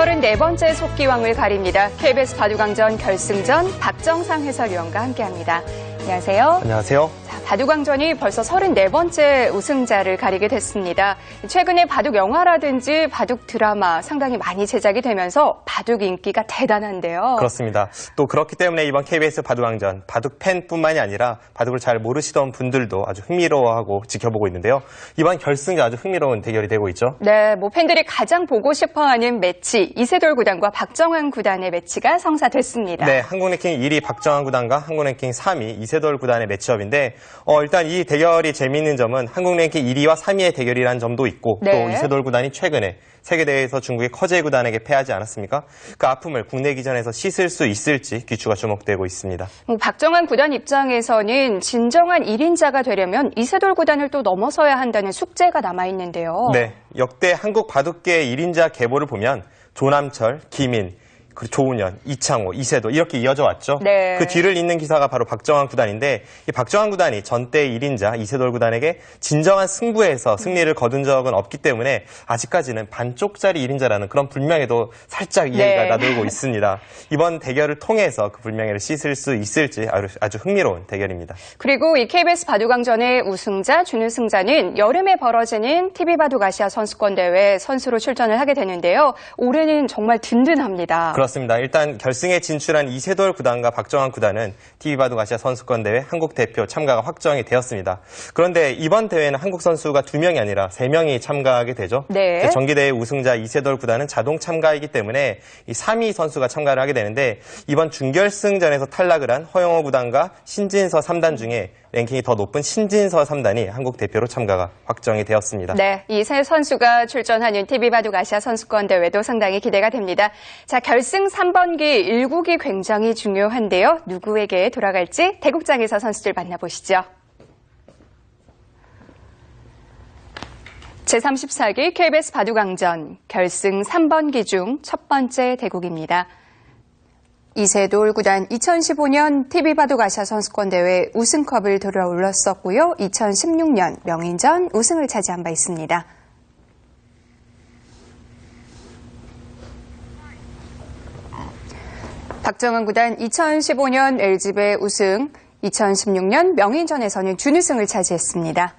34번째 속기왕을 가립니다. KBS 바둑왕전 결승전 박정상 해설위원과 함께합니다. 안녕하세요. 안녕하세요. 바둑왕전이 벌써 34번째 우승자를 가리게 됐습니다. 최근에 바둑 영화라든지 바둑 드라마 상당히 많이 제작이 되면서 바둑 인기가 대단한데요. 그렇습니다. 또 그렇기 때문에 이번 KBS 바둑왕전 바둑 팬뿐만이 아니라 바둑을 잘 모르시던 분들도 아주 흥미로워하고 지켜보고 있는데요. 이번 결승전 아주 흥미로운 대결이 되고 있죠. 네, 팬들이 가장 보고 싶어하는 매치 이세돌 구단과 박정환 구단의 매치가 성사됐습니다. 네, 한국랭킹 1위 박정환 구단과 한국랭킹 3위 이세돌 구단의 매치업인데 일단 이 대결이 재미있는 점은 한국랭킹 1위와 3위의 대결이라는 점도 있고 네. 또 이세돌 구단이 최근에 세계대회에서 중국의 커제 구단에게 패하지 않았습니까? 그 아픔을 국내 기전에서 씻을 수 있을지 귀추가 주목되고 있습니다. 박정환 구단 입장에서는 진정한 1인자가 되려면 이세돌 구단을 또 넘어서야 한다는 숙제가 남아있는데요. 네, 역대 한국 바둑계의 1인자 계보를 보면 조남철, 김인, 그리고 조은현, 이창호, 이세돌 이렇게 이어져 왔죠. 네. 그 뒤를 잇는 기사가 바로 박정환 구단인데 이 박정환 구단이 전대 1인자 이세돌 구단에게 진정한 승부에서 승리를 거둔 적은 없기 때문에 아직까지는 반쪽짜리 1인자라는 그런 불명예도 살짝 이해가 나돌고 있습니다. 이번 대결을 통해서 그 불명예를 씻을 수 있을지 아주 흥미로운 대결입니다. 그리고 이 KBS 바둑왕전의 우승자, 준우승자는 여름에 벌어지는 TV바둑 아시아 선수권 대회 선수로 출전을 하게 되는데요. 올해는 정말 든든합니다. 그렇습니다. 일단 결승에 진출한 이세돌 구단과 박정환 구단은 TV바둑 아시아 선수권 대회 한국 대표 참가가 확정이 되었습니다. 그런데 이번 대회는 한국 선수가 2명이 아니라 3명이 참가하게 되죠. 네. 정기대회 우승자 이세돌 구단은 자동 참가이기 때문에 이 3위 선수가 참가를 하게 되는데 이번 준결승전에서 탈락을 한 허영호 구단과 신진서 3단 중에 랭킹이 더 높은 신진서 3단이 한국 대표로 참가가 확정이 되었습니다. 네, 이 세 선수가 출전하는 TV바둑 아시아 선수권 대회도 상당히 기대가 됩니다. 자, 결승 3번기 1국이 굉장히 중요한데요. 누구에게 돌아갈지 대국장에서 선수들 만나보시죠. 제34기 KBS 바둑왕전 결승 3번기 중 첫 번째 대국입니다. 이세돌 구단 2015년 TV바둑 아시아 선수권 대회 우승컵을 들어올렸었고요. 2016년 명인전 우승을 차지한 바 있습니다. 박정환 구단 2015년 LG배 우승, 2016년 명인전에서는 준우승을 차지했습니다.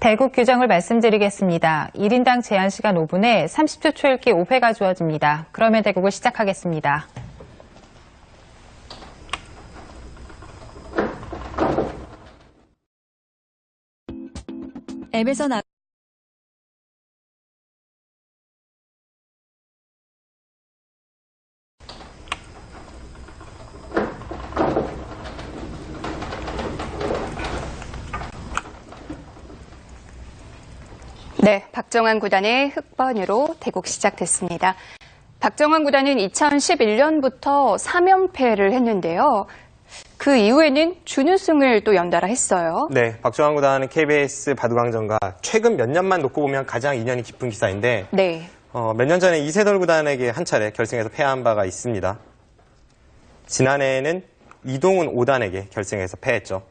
대국 규정을 말씀드리겠습니다. 1인당 제한 시간 5분에 30초 초읽기 5회가 주어집니다. 그러면 대국을 시작하겠습니다. 앱에서 네, 박정환 구단의 흑번으로 대국 시작됐습니다. 박정환 구단은 2011년부터 3연패를 했는데요. 그 이후에는 준우승을 또 연달아 했어요. 네, 박정환 구단은 KBS 바둑왕전과 최근 몇 년만 놓고 보면 가장 인연이 깊은 기사인데 네. 몇 년 전에 이세돌 구단에게 한 차례 결승에서 패한 바가 있습니다. 지난해에는 이동훈 5단에게 결승에서 패했죠.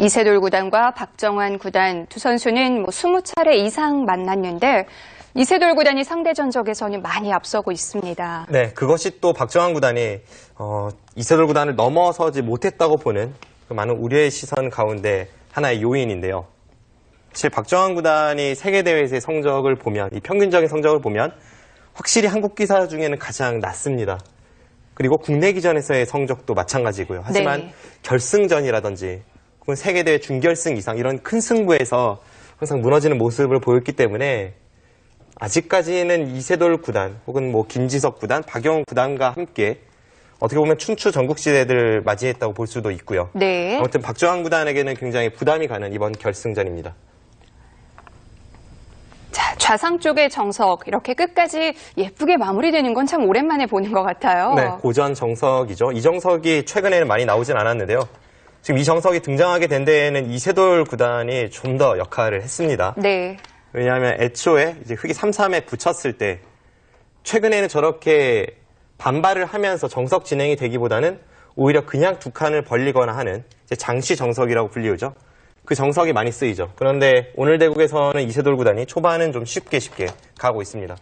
이세돌 구단과 박정환 구단 두 선수는 20차례 이상 만났는데 이세돌 구단이 상대 전적에서는 많이 앞서고 있습니다. 네, 그것이 또 박정환 구단이 이세돌 구단을 넘어서지 못했다고 보는 그 많은 우려의 시선 가운데 하나의 요인인데요. 사실 박정환 구단이 세계대회에서의 성적을 보면, 이 평균적인 성적을 보면 확실히 한국 기사 중에는 가장 낮습니다. 그리고 국내 기전에서의 성적도 마찬가지고요. 하지만 네. 결승전이라든지 세계대회 준결승 이상 이런 큰 승부에서 항상 무너지는 모습을 보였기 때문에 아직까지는 이세돌 구단 혹은 김지석 구단, 박영훈 구단과 함께 어떻게 보면 춘추 전국시대들을 맞이했다고 볼 수도 있고요. 네. 아무튼 박정환 구단에게는 굉장히 부담이 가는 이번 결승전입니다. 자, 좌상 쪽의 정석 이렇게 끝까지 예쁘게 마무리되는 건 참 오랜만에 보는 것 같아요. 네, 고전 정석이죠. 이 정석이 최근에는 많이 나오진 않았는데요. 지금 이 정석이 등장하게 된 데에는 이세돌 구단이 좀 더 역할을 했습니다. 네. 왜냐하면 애초에 이제 흑이 3-3에 붙였을 때 최근에는 저렇게 반발을 하면서 정석 진행이 되기보다는 오히려 그냥 두 칸을 벌리거나 하는 이제 장시 정석이라고 불리우죠. 그 정석이 많이 쓰이죠. 그런데 오늘 대국에서는 이세돌 구단이 초반은 좀 쉽게 가고 있습니다.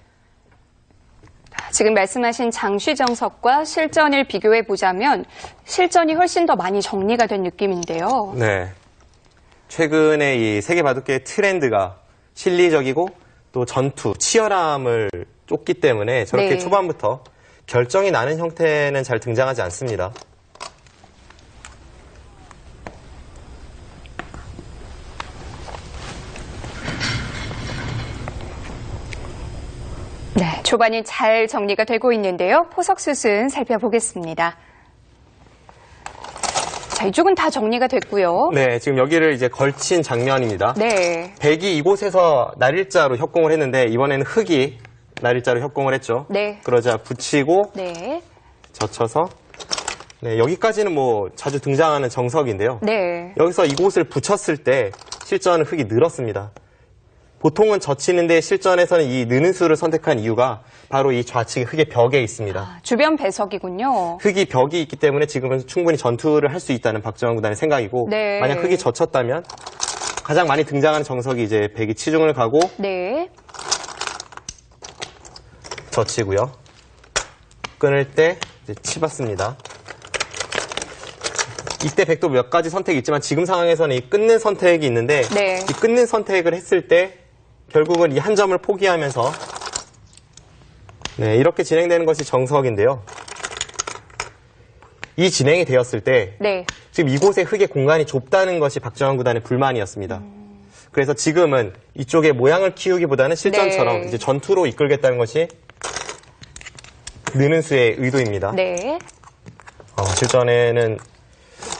지금 말씀하신 장쉬 정석과 실전을 비교해 보자면 실전이 훨씬 더 많이 정리가 된 느낌인데요. 네. 최근에 이 세계 바둑계의 트렌드가 실리적이고 또 전투, 치열함을 쫓기 때문에 저렇게 네. 초반부터 결정이 나는 형태는 잘 등장하지 않습니다. 네, 초반이 잘 정리가 되고 있는데요. 포석 수순 살펴보겠습니다. 자, 이쪽은 다 정리가 됐고요. 네, 지금 여기를 이제 걸친 장면입니다. 네, 백이 이곳에서 날일자로 협공을 했는데 이번에는 흑이 날일자로 협공을 했죠. 네. 그러자 붙이고 네, 젖혀서 네, 여기까지는 뭐 자주 등장하는 정석인데요. 네. 여기서 이곳을 붙였을 때 실전은 흑이 늘었습니다. 보통은 젖히는데 실전에서는 이 느는 수를 선택한 이유가 바로 이 좌측의 흑의 벽에 있습니다. 주변 배석이군요. 흑이 벽이 있기 때문에 지금은 충분히 전투를 할 수 있다는 박정환 구단의 생각이고 네. 만약 흑이 젖혔다면 가장 많이 등장하는 정석이 이제 백이 치중을 가고 네, 젖히고요. 끊을 때 이제 치받습니다. 이때 백도 몇 가지 선택이 있지만 지금 상황에서는 이 끊는 선택이 있는데 네. 이 끊는 선택을 했을 때 결국은 이 한 점을 포기하면서 네, 이렇게 진행되는 것이 정석인데요. 이 진행이 되었을 때 네. 지금 이곳에 흑의 공간이 좁다는 것이 박정환 구단의 불만이었습니다. 그래서 지금은 이쪽에 모양을 키우기보다는 실전처럼 네. 이제 전투로 이끌겠다는 것이 느는 수의 의도입니다. 네. 실전에는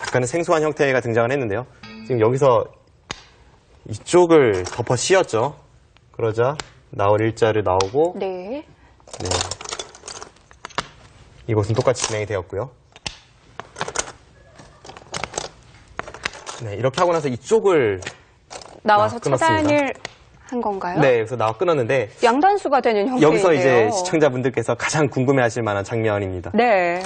약간은 생소한 형태가 등장을 했는데요. 지금 여기서 이쪽을 덮어 씌웠죠. 그러자 나올 일자를 나오고 네. 네. 이것은 똑같이 진행이 되었고요. 네, 이렇게 하고 나서 이쪽을 나와서 끊었습니다. 차단을 한 건가요? 네, 여기서 나와 끊었는데 양단수가 되는 형태인데요. 여기서 이제 시청자분들께서 가장 궁금해하실 만한 장면입니다. 네.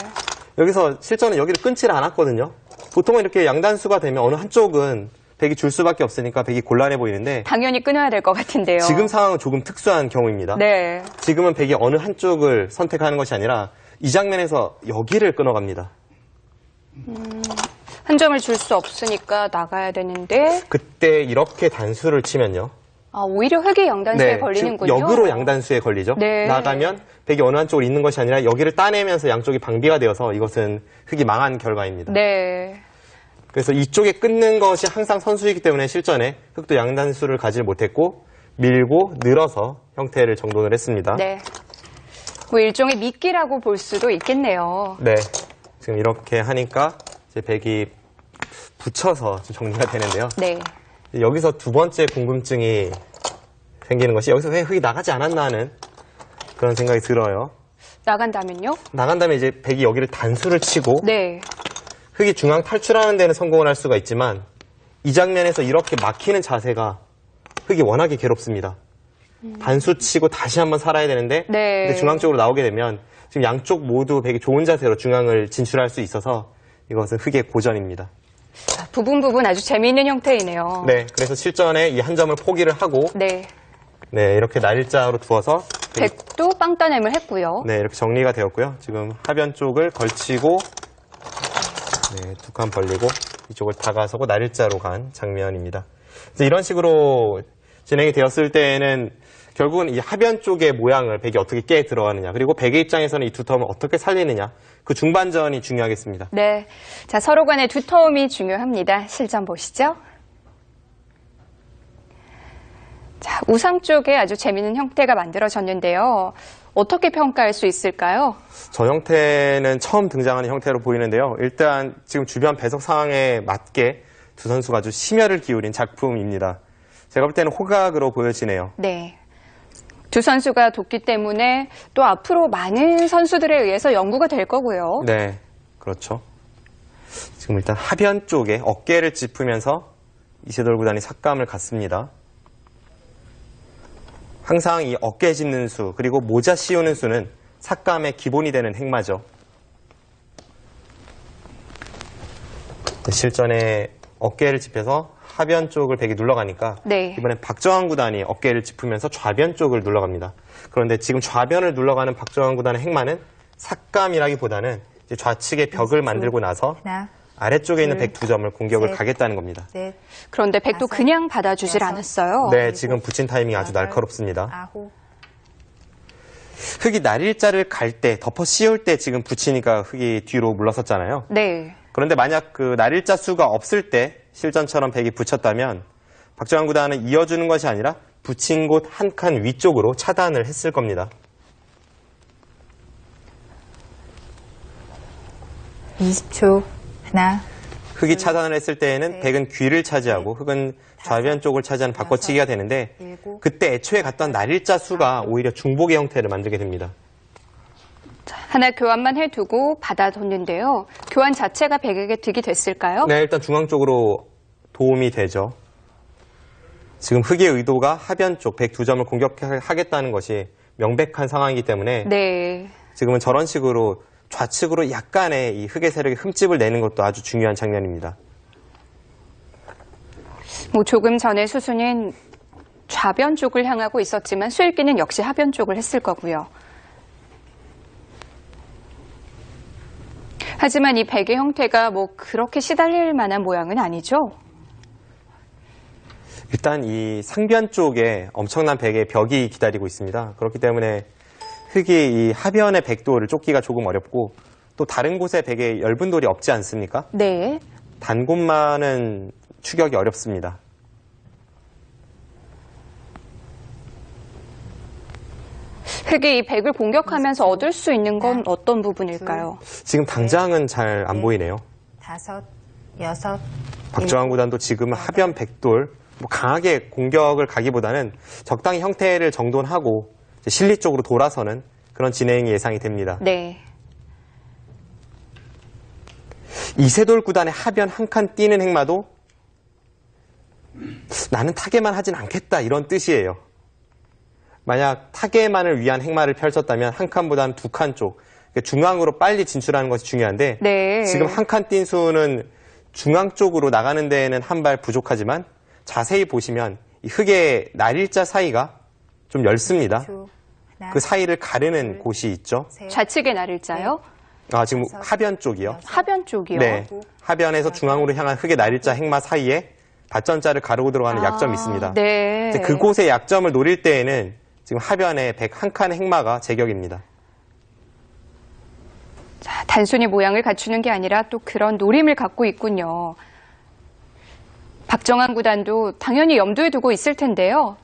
여기서 실전은 여기를 끊지를 않았거든요. 보통은 이렇게 양단수가 되면 어느 한쪽은 백이 줄 수밖에 없으니까 백이 곤란해 보이는데 당연히 끊어야 될 것 같은데요. 지금 상황은 조금 특수한 경우입니다. 네. 지금은 백이 어느 한쪽을 선택하는 것이 아니라 이 장면에서 여기를 끊어갑니다. 한 점을 줄 수 없으니까 나가야 되는데 그때 이렇게 단수를 치면요. 오히려 흑이 양단수에 걸리는군요. 지금 역으로 양단수에 걸리죠. 네. 나가면 백이 어느 한쪽으로 있는 것이 아니라 여기를 따내면서 양쪽이 방비가 되어서 이것은 흑이 망한 결과입니다. 네. 그래서 이쪽에 끊는 것이 항상 선수이기 때문에 실전에 흑도 양단수를 가지 못했고 밀고 늘어서 형태를 정돈을 했습니다. 네. 뭐 일종의 미끼라고 볼 수도 있겠네요. 네. 지금 이렇게 하니까 이제 백이 붙여서 좀 정리가 되는데요. 네. 여기서 두 번째 궁금증이 생기는 것이 여기서 왜 흑이 나가지 않았나 하는 그런 생각이 들어요. 나간다면요? 나간 다음에 이제 백이 여기를 단수를 치고 네. 흑이 중앙 탈출하는 데는 성공을 할 수가 있지만 이 장면에서 이렇게 막히는 자세가 흑이 워낙에 괴롭습니다. 단수 치고 다시 한번 살아야 되는데 네. 근데 중앙 쪽으로 나오게 되면 지금 양쪽 모두 백이 좋은 자세로 중앙을 진출할 수 있어서 이것은 흑의 고전입니다. 부분 아주 재미있는 형태이네요. 네, 그래서 실전에 이 한 점을 포기를 하고 네. 네, 이렇게 날짜로 두어서 백도 빵 따냄을 했고요. 네, 이렇게 정리가 되었고요. 지금 하변 쪽을 걸치고 네, 두 칸 벌리고 이쪽을 다가서고 날짜로 간 장면입니다. 그래서 이런 식으로 진행이 되었을 때에는 결국은 이 하변 쪽의 모양을 백이 어떻게 깨 들어가느냐 그리고 백의 입장에서는 이 두터움을 어떻게 살리느냐 그 중반전이 중요하겠습니다. 네. 자, 서로 간의 두터움이 중요합니다. 실전 보시죠. 자, 우상 쪽에 아주 재미있는 형태가 만들어졌는데요. 어떻게 평가할 수 있을까요? 저 형태는 처음 등장하는 형태로 보이는데요. 일단 지금 주변 배석 상황에 맞게 두 선수가 아주 심혈을 기울인 작품입니다. 제가 볼 때는 호각으로 보여지네요. 네. 두 선수가 돕기 때문에 또 앞으로 많은 선수들에 의해서 연구가 될 거고요. 네, 그렇죠. 지금 일단 하변 쪽에 어깨를 짚으면서 이세돌 구단이 삭감을 갔습니다. 항상 이 어깨 짚는 수 그리고 모자 씌우는 수는 삭감의 기본이 되는 행마죠. 실전에 어깨를 짚여서 하변 쪽을 백이 눌러가니까 네. 이번엔 박정환 구단이 어깨를 짚으면서 좌변 쪽을 눌러갑니다. 그런데 지금 좌변을 눌러가는 박정환 구단의 행마는 삭감이라기보다는 이제 좌측에 벽을 만들고 나서 하나, 아래쪽에 있는 백 두 점을 공격을 셋. 가겠다는 겁니다. 넷, 그런데 백도 다섯, 그냥 받아주질 여섯. 않았어요. 네, 지금 붙인 타이밍이 아주 여덟, 날카롭습니다. 아홉, 흙이 날일자를 갈 때, 덮어 씌울 때 지금 붙이니까 흙이 뒤로 물러섰잖아요. 네. 그런데 만약 그 날일자 수가 없을 때 실전처럼 백이 붙였다면 박정환 구단은 이어주는 것이 아니라 붙인 곳 한 칸 위쪽으로 차단을 했을 겁니다. 20초. 하나, 흙이 차단을 했을 때에는 셋, 백은 귀를 차지하고 흙은 좌변 쪽을 차지하는 바꿔치기가 되는데 일곱, 그때 애초에 갔던 날일자 수가 오히려 중복의 형태를 만들게 됩니다. 하나 교환만 해두고 받아뒀는데요. 교환 자체가 백에게 득이 됐을까요? 네, 일단 중앙 쪽으로 도움이 되죠. 지금 흙의 의도가 하변 쪽 102점을 공격하겠다는 것이 명백한 상황이기 때문에 네. 지금은 저런 식으로 좌측으로 약간의 이 흙의 세력에 흠집을 내는 것도 아주 중요한 장면입니다. 뭐 조금 전에 수순은 좌변 쪽을 향하고 있었지만 수일기는 역시 하변 쪽을 했을 거고요. 하지만 이 백의 형태가 뭐 그렇게 시달릴 만한 모양은 아니죠? 일단 이 상변 쪽에 엄청난 백의 벽이 기다리고 있습니다. 그렇기 때문에 흙이 이 하변의 백돌을 쫓기가 조금 어렵고 또 다른 곳에 백의 엷은 돌이 없지 않습니까? 네. 단 곳만은 추격이 어렵습니다. 흙이 이 백을 공격하면서 얻을 수 있는 건 어떤 부분일까요? 지금 당장은 잘 안 보이네요. 다섯, 여섯, 박정환 구단도 지금 하변 백돌 뭐 강하게 공격을 가기보다는 적당히 형태를 정돈하고 이제 실리 쪽으로 돌아서는 그런 진행이 예상이 됩니다. 네. 이세돌 구단의 하변 한 칸 뛰는 행마도 나는 타개만 하진 않겠다 이런 뜻이에요. 만약 타개만을 위한 행마를 펼쳤다면 한 칸보다는 두 칸 쪽 중앙으로 빨리 진출하는 것이 중요한데 네. 지금 한 칸 뛴 수는 중앙 쪽으로 나가는 데에는 한 발 부족하지만 자세히 보시면 이 흙의 날일자 사이가 좀 엷습니다. 하나, 그 사이를 가르는 곳이 있죠. 셋, 좌측의 날일자요? 아, 지금 하변 쪽이요. 하변 쪽이요? 네. 하변에서 중앙으로 향한 흙의 날일자 행마 사이에 밭전자를 가르고 들어가는 약점이 있습니다. 네. 이제 그곳의 약점을 노릴 때에는 지금 하변에 백 한 칸 행마가 제격입니다. 자, 단순히 모양을 갖추는 게 아니라 또 그런 노림을 갖고 있군요. 박정환 구단도 당연히 염두에 두고 있을 텐데요.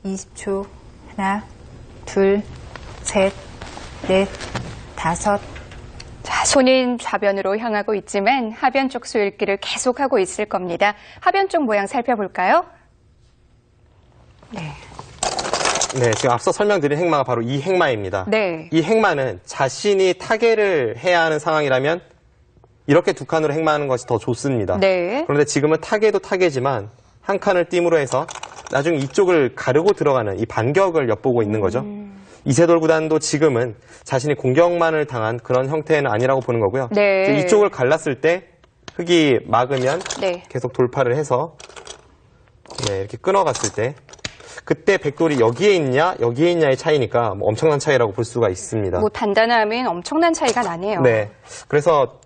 20초. 하나, 둘, 셋, 넷, 다섯, 자, 손인 좌변으로 향하고 있지만 하변 쪽 수일기를 계속하고 있을 겁니다. 하변 쪽 모양 살펴볼까요? 네. 네, 지금 앞서 설명드린 행마가 바로 이 행마입니다. 네. 이 행마는 자신이 타개를 해야 하는 상황이라면 이렇게 두 칸으로 행마하는 것이 더 좋습니다. 네. 그런데 지금은 타개도 타개지만 한 칸을 띄므로 해서 나중에 이쪽을 가르고 들어가는 이 반격을 엿보고 있는 거죠. 이세돌 구단도 지금은 자신이 공격만을 당한 그런 형태는 아니라고 보는 거고요. 네. 이제 이쪽을 갈랐을 때 흙이 막으면 네. 계속 돌파를 해서 네, 이렇게 끊어갔을 때 그때 백돌이 여기에 있냐 여기에 있냐의 차이니까 뭐 엄청난 차이라고 볼 수가 있습니다. 뭐 단단함은 엄청난 차이가 나네요. 네, 그래서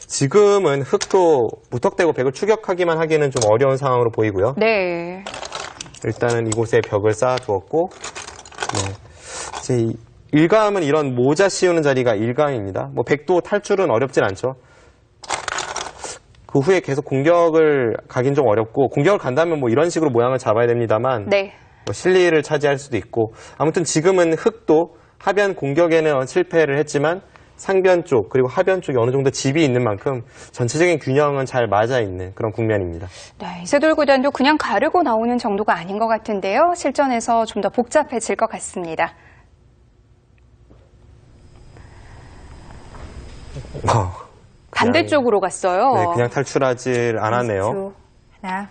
지금은 흙도 무턱대고 백을 추격하기만 하기에는 좀 어려운 상황으로 보이고요. 네. 일단은 이곳에 벽을 쌓아두었고 네. 이제 일감은 이런 모자 씌우는 자리가 일감입니다. 뭐 백도 탈출은 어렵진 않죠. 그 후에 계속 공격을 가긴 좀 어렵고 공격을 간다면 뭐 이런 식으로 모양을 잡아야 됩니다만 네. 뭐 실리를 차지할 수도 있고 아무튼 지금은 흙도 하변 공격에는 실패를 했지만 상변 쪽 그리고 하변 쪽에 어느 정도 집이 있는 만큼 전체적인 균형은 잘 맞아 있는 그런 국면입니다. 네, 이세돌 구단도 그냥 가르고 나오는 정도가 아닌 것 같은데요. 실전에서 좀 더 복잡해질 것 같습니다. 반대쪽으로 갔어요. 네, 그냥 탈출하지 않았네요. 20초. 하나,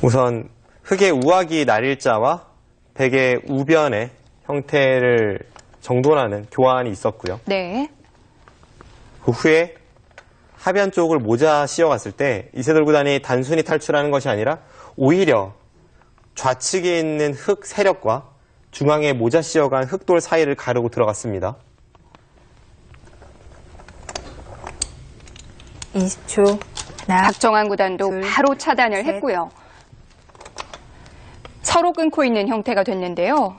우선 흙의 우악이 날일자와 백의 우변의 형태를 정돈하는 교환이 있었고요. 네. 그 후에 하변 쪽을 모자 씌워갔을 때 이세돌 구단이 단순히 탈출하는 것이 아니라 오히려 좌측에 있는 흑 세력과 중앙에 모자 씌워간 흑돌 사이를 가르고 들어갔습니다. 20초. 하나, 박정환 구단도 둘, 바로 차단을 셋. 했고요. 서로 끊고 있는 형태가 됐는데요.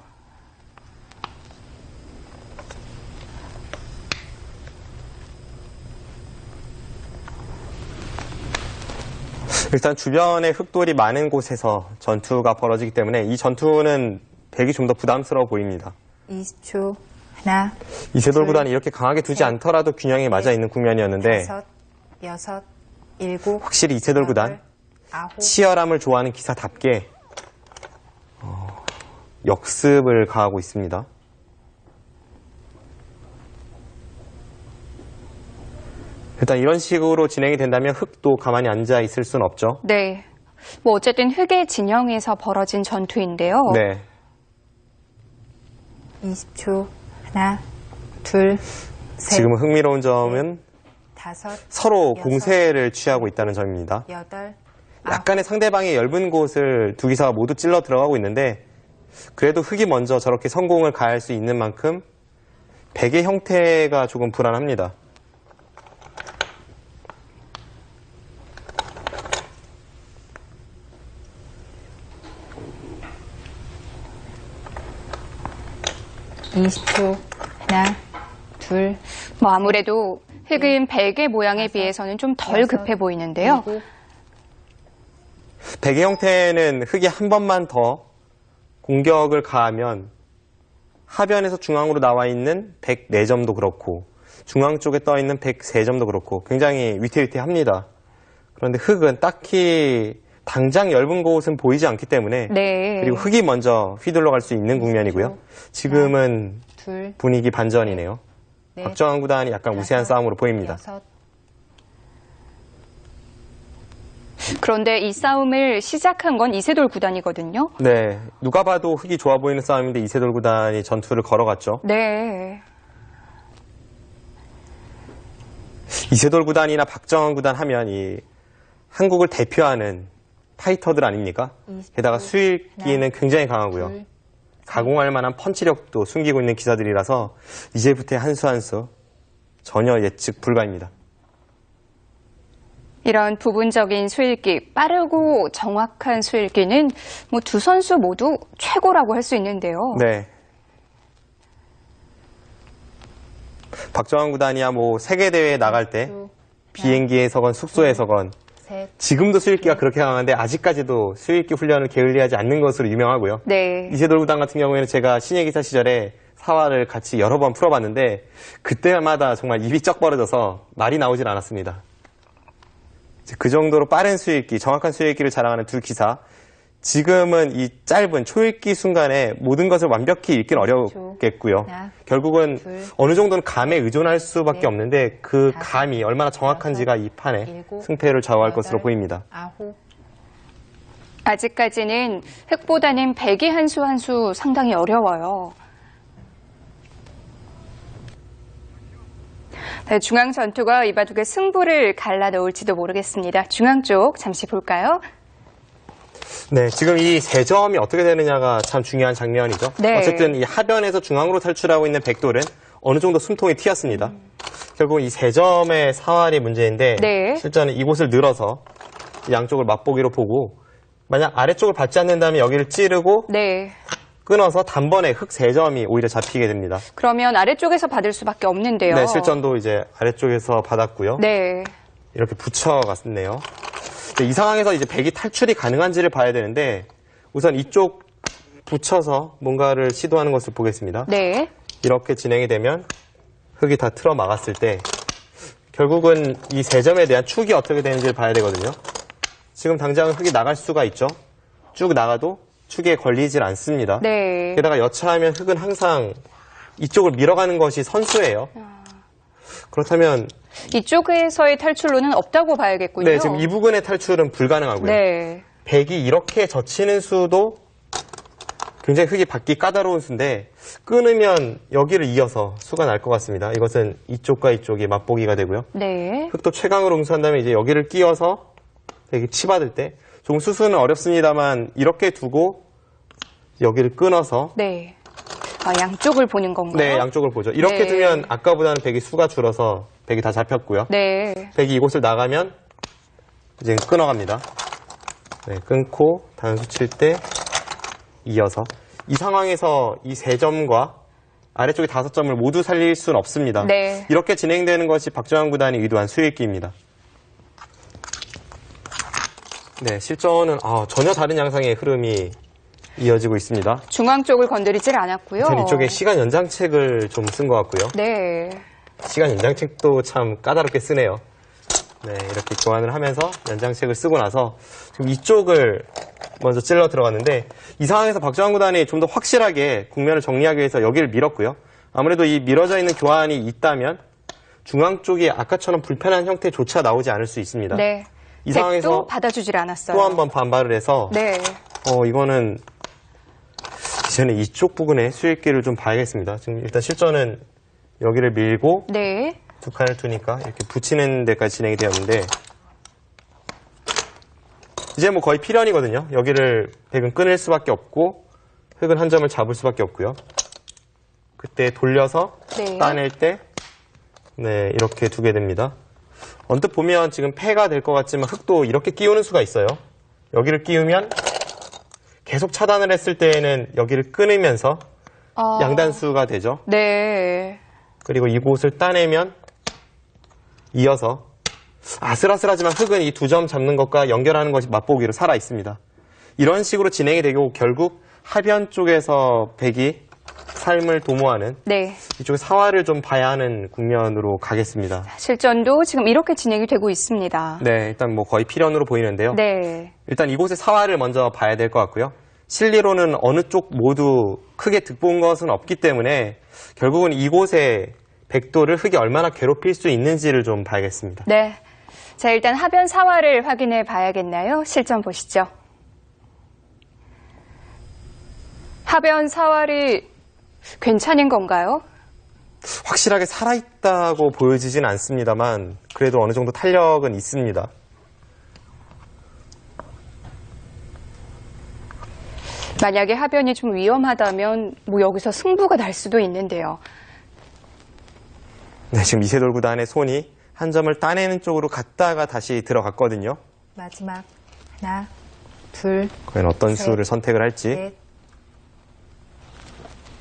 일단 주변에 흑돌이 많은 곳에서 전투가 벌어지기 때문에 이 전투는 백이 좀 더 부담스러워 보입니다. 20초. 하나, 이세돌 둘, 구단이 이렇게 강하게 두지 셋, 않더라도 균형이 맞아 있는 국면이었는데 5, 6, 7, 확실히 이세돌 구단 8, 치열함을 좋아하는 기사답게 역습을 가하고 있습니다. 일단 이런 식으로 진행이 된다면 흑도 가만히 앉아 있을 수는 없죠. 네. 뭐 어쨌든 흑의 진영에서 벌어진 전투인데요. 네. 20초. 하나, 둘, 셋, 지금 흥미로운 점은 5, 서로 여섯, 공세를 취하고 있다는 점입니다. 8, 약간의 상대방의 엷은 곳을 두 기사가 모두 찔러 들어가고 있는데 그래도 흑이 먼저 저렇게 성공을 가할 수 있는 만큼 백의 형태가 조금 불안합니다. 초 하나, 둘, 뭐 아무래도 흑은 백의 모양에 비해서는 좀 덜 급해 보이는데요. 7, 백의 형태는 흑이 한 번만 더 공격을 가하면 하변에서 중앙으로 나와 있는 104점도 그렇고 중앙 쪽에 떠 있는 103점도 그렇고 굉장히 위태위태합니다. 그런데 흑은 딱히 당장 엷은 곳은 보이지 않기 때문에 네. 그리고 흑이 먼저 휘둘러 갈 수 있는 국면이고요. 지금은 둘, 분위기 반전이네요. 넷, 박정환 구단이 약간 우세한 싸움으로 보입니다. 6, 그런데 이 싸움을 시작한 건 이세돌 구단이거든요. 네, 누가 봐도 흑이 좋아 보이는 싸움인데 이세돌 구단이 전투를 걸어갔죠. 네. 이세돌 구단이나 박정환 구단 하면 이 한국을 대표하는 파이터들 아닙니까? 게다가 수익기는 굉장히 강하고요. 둘, 가공할 만한 펀치력도 숨기고 있는 기사들이라서 이제부터의 한 수 한 수 전혀 예측 불가입니다. 이런 부분적인 수읽기, 빠르고 정확한 수읽기는 뭐 두 선수 모두 최고라고 할 수 있는데요. 네. 박정환 구단이야 뭐 세계대회에 나갈 때 비행기에서건 숙소에서건 셋, 지금도 수익기가 그렇게 강한데 아직까지도 수익기 훈련을 게을리하지 않는 것으로 유명하고요. 네. 이세돌 구단 같은 경우에는 제가 신예 기사 시절에 사활을 같이 여러 번 풀어봤는데 그때마다 정말 입이 쩍 벌어져서 말이 나오질 않았습니다. 그 정도로 빠른 수익기, 정확한 수익기를 자랑하는 두 기사. 지금은 이 짧은 초읽기 순간에 모든 것을 완벽히 읽기는 어렵겠고요. 하나, 결국은 둘, 어느 정도는 감에 의존할 수밖에 넷, 없는데 그 다섯, 감이 얼마나 정확한지가 이 판의 일곱, 승패를 좌우할 여덟, 것으로 보입니다. 9, 아직까지는 흑보다는 백이 한 수 한 수 상당히 어려워요. 네, 중앙 전투가 이 바둑의 승부를 갈라놓을지도 모르겠습니다. 중앙 쪽 잠시 볼까요? 네, 지금 이 세 점이 어떻게 되느냐가 참 중요한 장면이죠. 네. 어쨌든 이 하변에서 중앙으로 탈출하고 있는 백돌은 어느 정도 숨통이 튀었습니다. 결국 이 세 점의 사활이 문제인데 네. 실제는 이곳을 늘어서 양쪽을 맛보기로 보고 만약 아래쪽을 받지 않는다면 여기를 찌르고 네. 끊어서 단번에 흑 세 점이 오히려 잡히게 됩니다. 그러면 아래쪽에서 받을 수밖에 없는데요. 네, 실전도 이제 아래쪽에서 받았고요. 네. 이렇게 붙여갔네요. 이 상황에서 이제 백이 탈출이 가능한지를 봐야 되는데 우선 이쪽 붙여서 뭔가를 시도하는 것을 보겠습니다. 네. 이렇게 진행이 되면 흑이 다 틀어 막았을 때 결국은 이 세 점에 대한 축이 어떻게 되는지를 봐야 되거든요. 지금 당장 흑이 나갈 수가 있죠. 쭉 나가도 축에 걸리질 않습니다. 네. 게다가 여차하면 흑은 항상 이쪽을 밀어가는 것이 선수예요. 그렇다면 이쪽에서의 탈출로는 없다고 봐야겠군요. 네, 지금 이 부분의 탈출은 불가능하고요. 네. 백이 이렇게 젖히는 수도 굉장히 흙이 받기 까다로운 수인데 끊으면 여기를 이어서 수가 날 것 같습니다. 이것은 이쪽과 이쪽이 맛보기가 되고요. 네. 흙도 최강으로 응수한다면 이제 여기를 끼워서 되게 치받을 때 조금 수수는 어렵습니다만 이렇게 두고 여기를 끊어서 네. 양쪽을 보는 건가요? 네, 양쪽을 보죠. 이렇게 네. 두면 아까보다는 백이 수가 줄어서 백이 다 잡혔고요. 네. 백이 이곳을 나가면 이제 끊어갑니다. 네, 끊고 단수 칠 때 이어서 이 상황에서 이 3점과 아래쪽에 5점을 모두 살릴 수는 없습니다. 네. 이렇게 진행되는 것이 박정환 구단이 의도한 수익기입니다. 네, 실전은 전혀 다른 양상의 흐름이 이어지고 있습니다. 중앙 쪽을 건드리질 않았고요. 전 이쪽에 시간 연장책을 좀 쓴 것 같고요. 네. 시간 연장책도 참 까다롭게 쓰네요. 네, 이렇게 교환을 하면서 연장책을 쓰고 나서 지금 이쪽을 먼저 찔러 들어갔는데 이 상황에서 박정환 구단이 좀 더 확실하게 국면을 정리하기 위해서 여기를 밀었고요. 아무래도 이 밀어져 있는 교환이 있다면 중앙 쪽이 아까처럼 불편한 형태조차 나오지 않을 수 있습니다. 네. 이 상황에서 백도 받아주질 않았어요. 또 한 번 반발을 해서 네. 이거는 이제는 이쪽 부분에 수익기를 좀 봐야겠습니다. 지금 일단 실전은 여기를 밀고 네. 두 칸을 두니까 이렇게 붙이는 데까지 진행이 되었는데 이제 뭐 거의 필연이거든요. 여기를 백은 끊을 수밖에 없고 흙은 한 점을 잡을 수밖에 없고요. 그때 돌려서 네. 따낼 때 네, 이렇게 두게 됩니다. 언뜻 보면 지금 패가 될 것 같지만 흙도 이렇게 끼우는 수가 있어요. 여기를 끼우면 계속 차단을 했을 때에는 여기를 끊으면서 양단수가 되죠. 네. 그리고 이곳을 따내면 이어서 아슬아슬하지만 흙은 이 2점 잡는 것과 연결하는 것이 맛보기로 살아 있습니다. 이런 식으로 진행이 되고 결국 하변 쪽에서 백이 삶을 도모하는 네. 이쪽에 사활을 좀 봐야 하는 국면으로 가겠습니다. 실전도 지금 이렇게 진행이 되고 있습니다. 네, 일단 뭐 거의 필연으로 보이는데요. 네. 일단 이곳의 사활을 먼저 봐야 될 것 같고요. 실리로는 어느 쪽 모두 크게 득본 것은 없기 때문에 결국은 이곳의 백도를 흙이 얼마나 괴롭힐 수 있는지를 좀 봐야겠습니다. 네. 자, 일단 하변 사활을 확인해 봐야겠나요? 실전 보시죠. 하변 사활이 괜찮은 건가요? 확실하게 살아있다고 보여지진 않습니다만 그래도 어느 정도 탄력은 있습니다. 만약에 하변이 좀 위험하다면 뭐 여기서 승부가 날 수도 있는데요. 네, 지금 이세돌 구단의 손이 한 점을 따내는 쪽으로 갔다가 다시 들어갔거든요. 마지막 하나, 둘, 과연 어떤 셋, 수를 선택을 할지. 넷.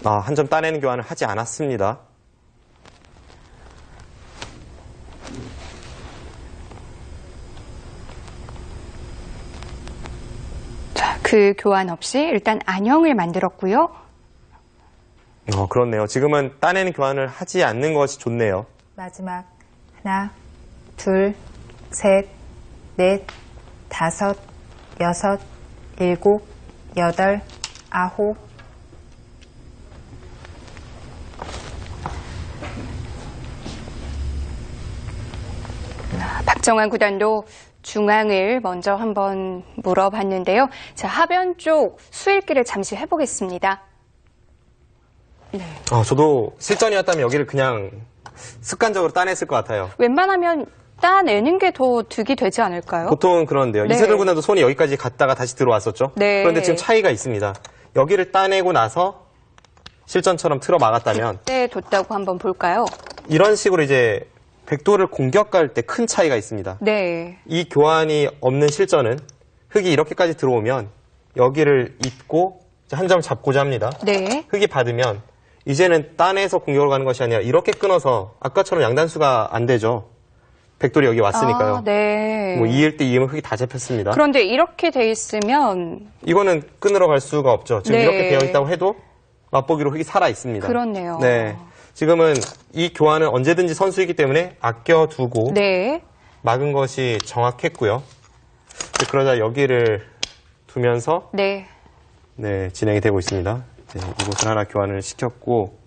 한 점 따내는 교환을 하지 않았습니다. 자, 그 교환 없이 일단 안형을 만들었고요. 그렇네요. 지금은 따내는 교환을 하지 않는 것이 좋네요. 마지막 하나, 둘, 셋, 넷, 다섯, 여섯, 일곱, 여덟, 아홉. 박정환 구단도 중앙을 먼저 한번 물어봤는데요. 자, 하변 쪽 수일기를 잠시 해보겠습니다. 네. 저도 실전이었다면 여기를 그냥 습관적으로 따냈을 것 같아요. 웬만하면 따내는 게 더 득이 되지 않을까요? 보통은 그런데요. 네. 이세돌 군단도 손이 여기까지 갔다가 다시 들어왔었죠. 네. 그런데 지금 차이가 있습니다. 여기를 따내고 나서 실전처럼 틀어 막았다면 네, 뒀다고 한번 볼까요? 이런 식으로 이제 백도를 공격할 때 큰 차이가 있습니다. 네. 이 교환이 없는 실전은 흙이 이렇게까지 들어오면 여기를 잇고 한 점 잡고자 합니다. 네. 흙이 받으면 이제는 따내서 공격을 가는 것이 아니라 이렇게 끊어서 아까처럼 양단수가 안 되죠. 백돌이 여기 왔으니까요. 네. 뭐 2일 때 2이면 흙이 다 잡혔습니다. 그런데 이렇게 돼 있으면 이거는 끊으러 갈 수가 없죠. 지금 네. 이렇게 되어 있다고 해도 맛보기로 흙이 살아 있습니다. 그렇네요. 네. 지금은 이 교환은 언제든지 선수이기 때문에 아껴두고 네. 막은 것이 정확했고요. 그러자 여기를 두면서 네. 네, 진행이 되고 있습니다. 이곳을 하나 교환을 시켰고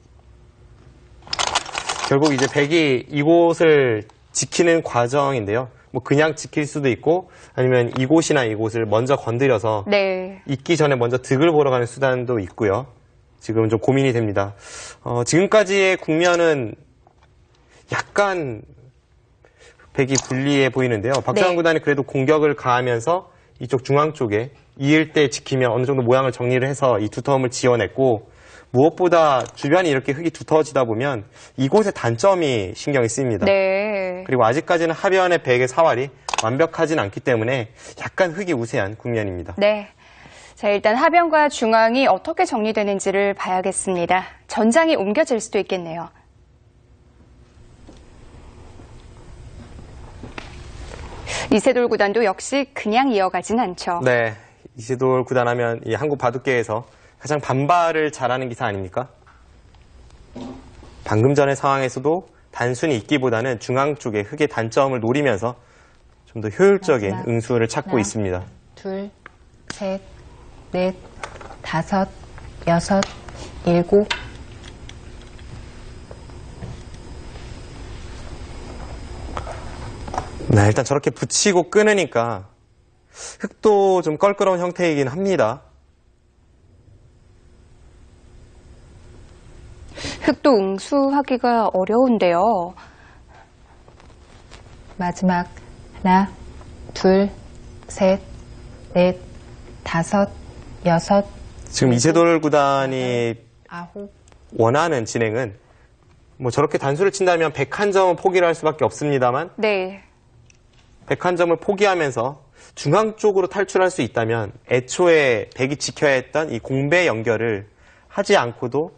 결국 이제 백이 이곳을 지키는 과정인데요. 뭐 그냥 지킬 수도 있고 아니면 이곳이나 이곳을 먼저 건드려서 네. 있기 전에 먼저 득을 보러 가는 수단도 있고요. 지금 좀 고민이 됩니다. 지금까지의 국면은 약간 백이 불리해 보이는데요. 박정환 네. 구단이 그래도 공격을 가하면서 이쪽 중앙 쪽에 이을 때 지키면 어느 정도 모양을 정리를 해서 이 두터움을 지어냈고 무엇보다 주변이 이렇게 흙이 두터워지다 보면 이곳의 단점이 신경이 쓰입니다. 네. 그리고 아직까지는 하변의 백의 사활이 완벽하진 않기 때문에 약간 흙이 우세한 국면입니다. 네. 자, 일단 하변과 중앙이 어떻게 정리되는지를 봐야겠습니다. 전장이 옮겨질 수도 있겠네요. 이세돌 구단도 역시 그냥 이어가진 않죠. 네, 이세돌 구단 하면 이 한국 바둑계에서 가장 반발을 잘하는 기사 아닙니까? 방금 전의 상황에서도 단순히 있기보다는 중앙 쪽에 흙의 단점을 노리면서 좀 더 효율적인 마지막. 응수를 찾고 하나. 있습니다. 둘, 셋, 넷, 다섯, 여섯, 일곱. 네, 일단 저렇게 붙이고 끊으니까 흙도 좀 껄끄러운 형태이긴 합니다. 흙도 응수하기가 어려운데요. 마지막 하나, 둘, 셋, 넷, 다섯, 여섯, 지금 이세돌 구단이 아홉. 원하는 진행은 뭐 저렇게 단수를 친다면 101점은 포기를 할 수밖에 없습니다만 네. 101점을 포기하면서 중앙 쪽으로 탈출할 수 있다면 애초에 백이 지켜야 했던 이 공배 연결을 하지 않고도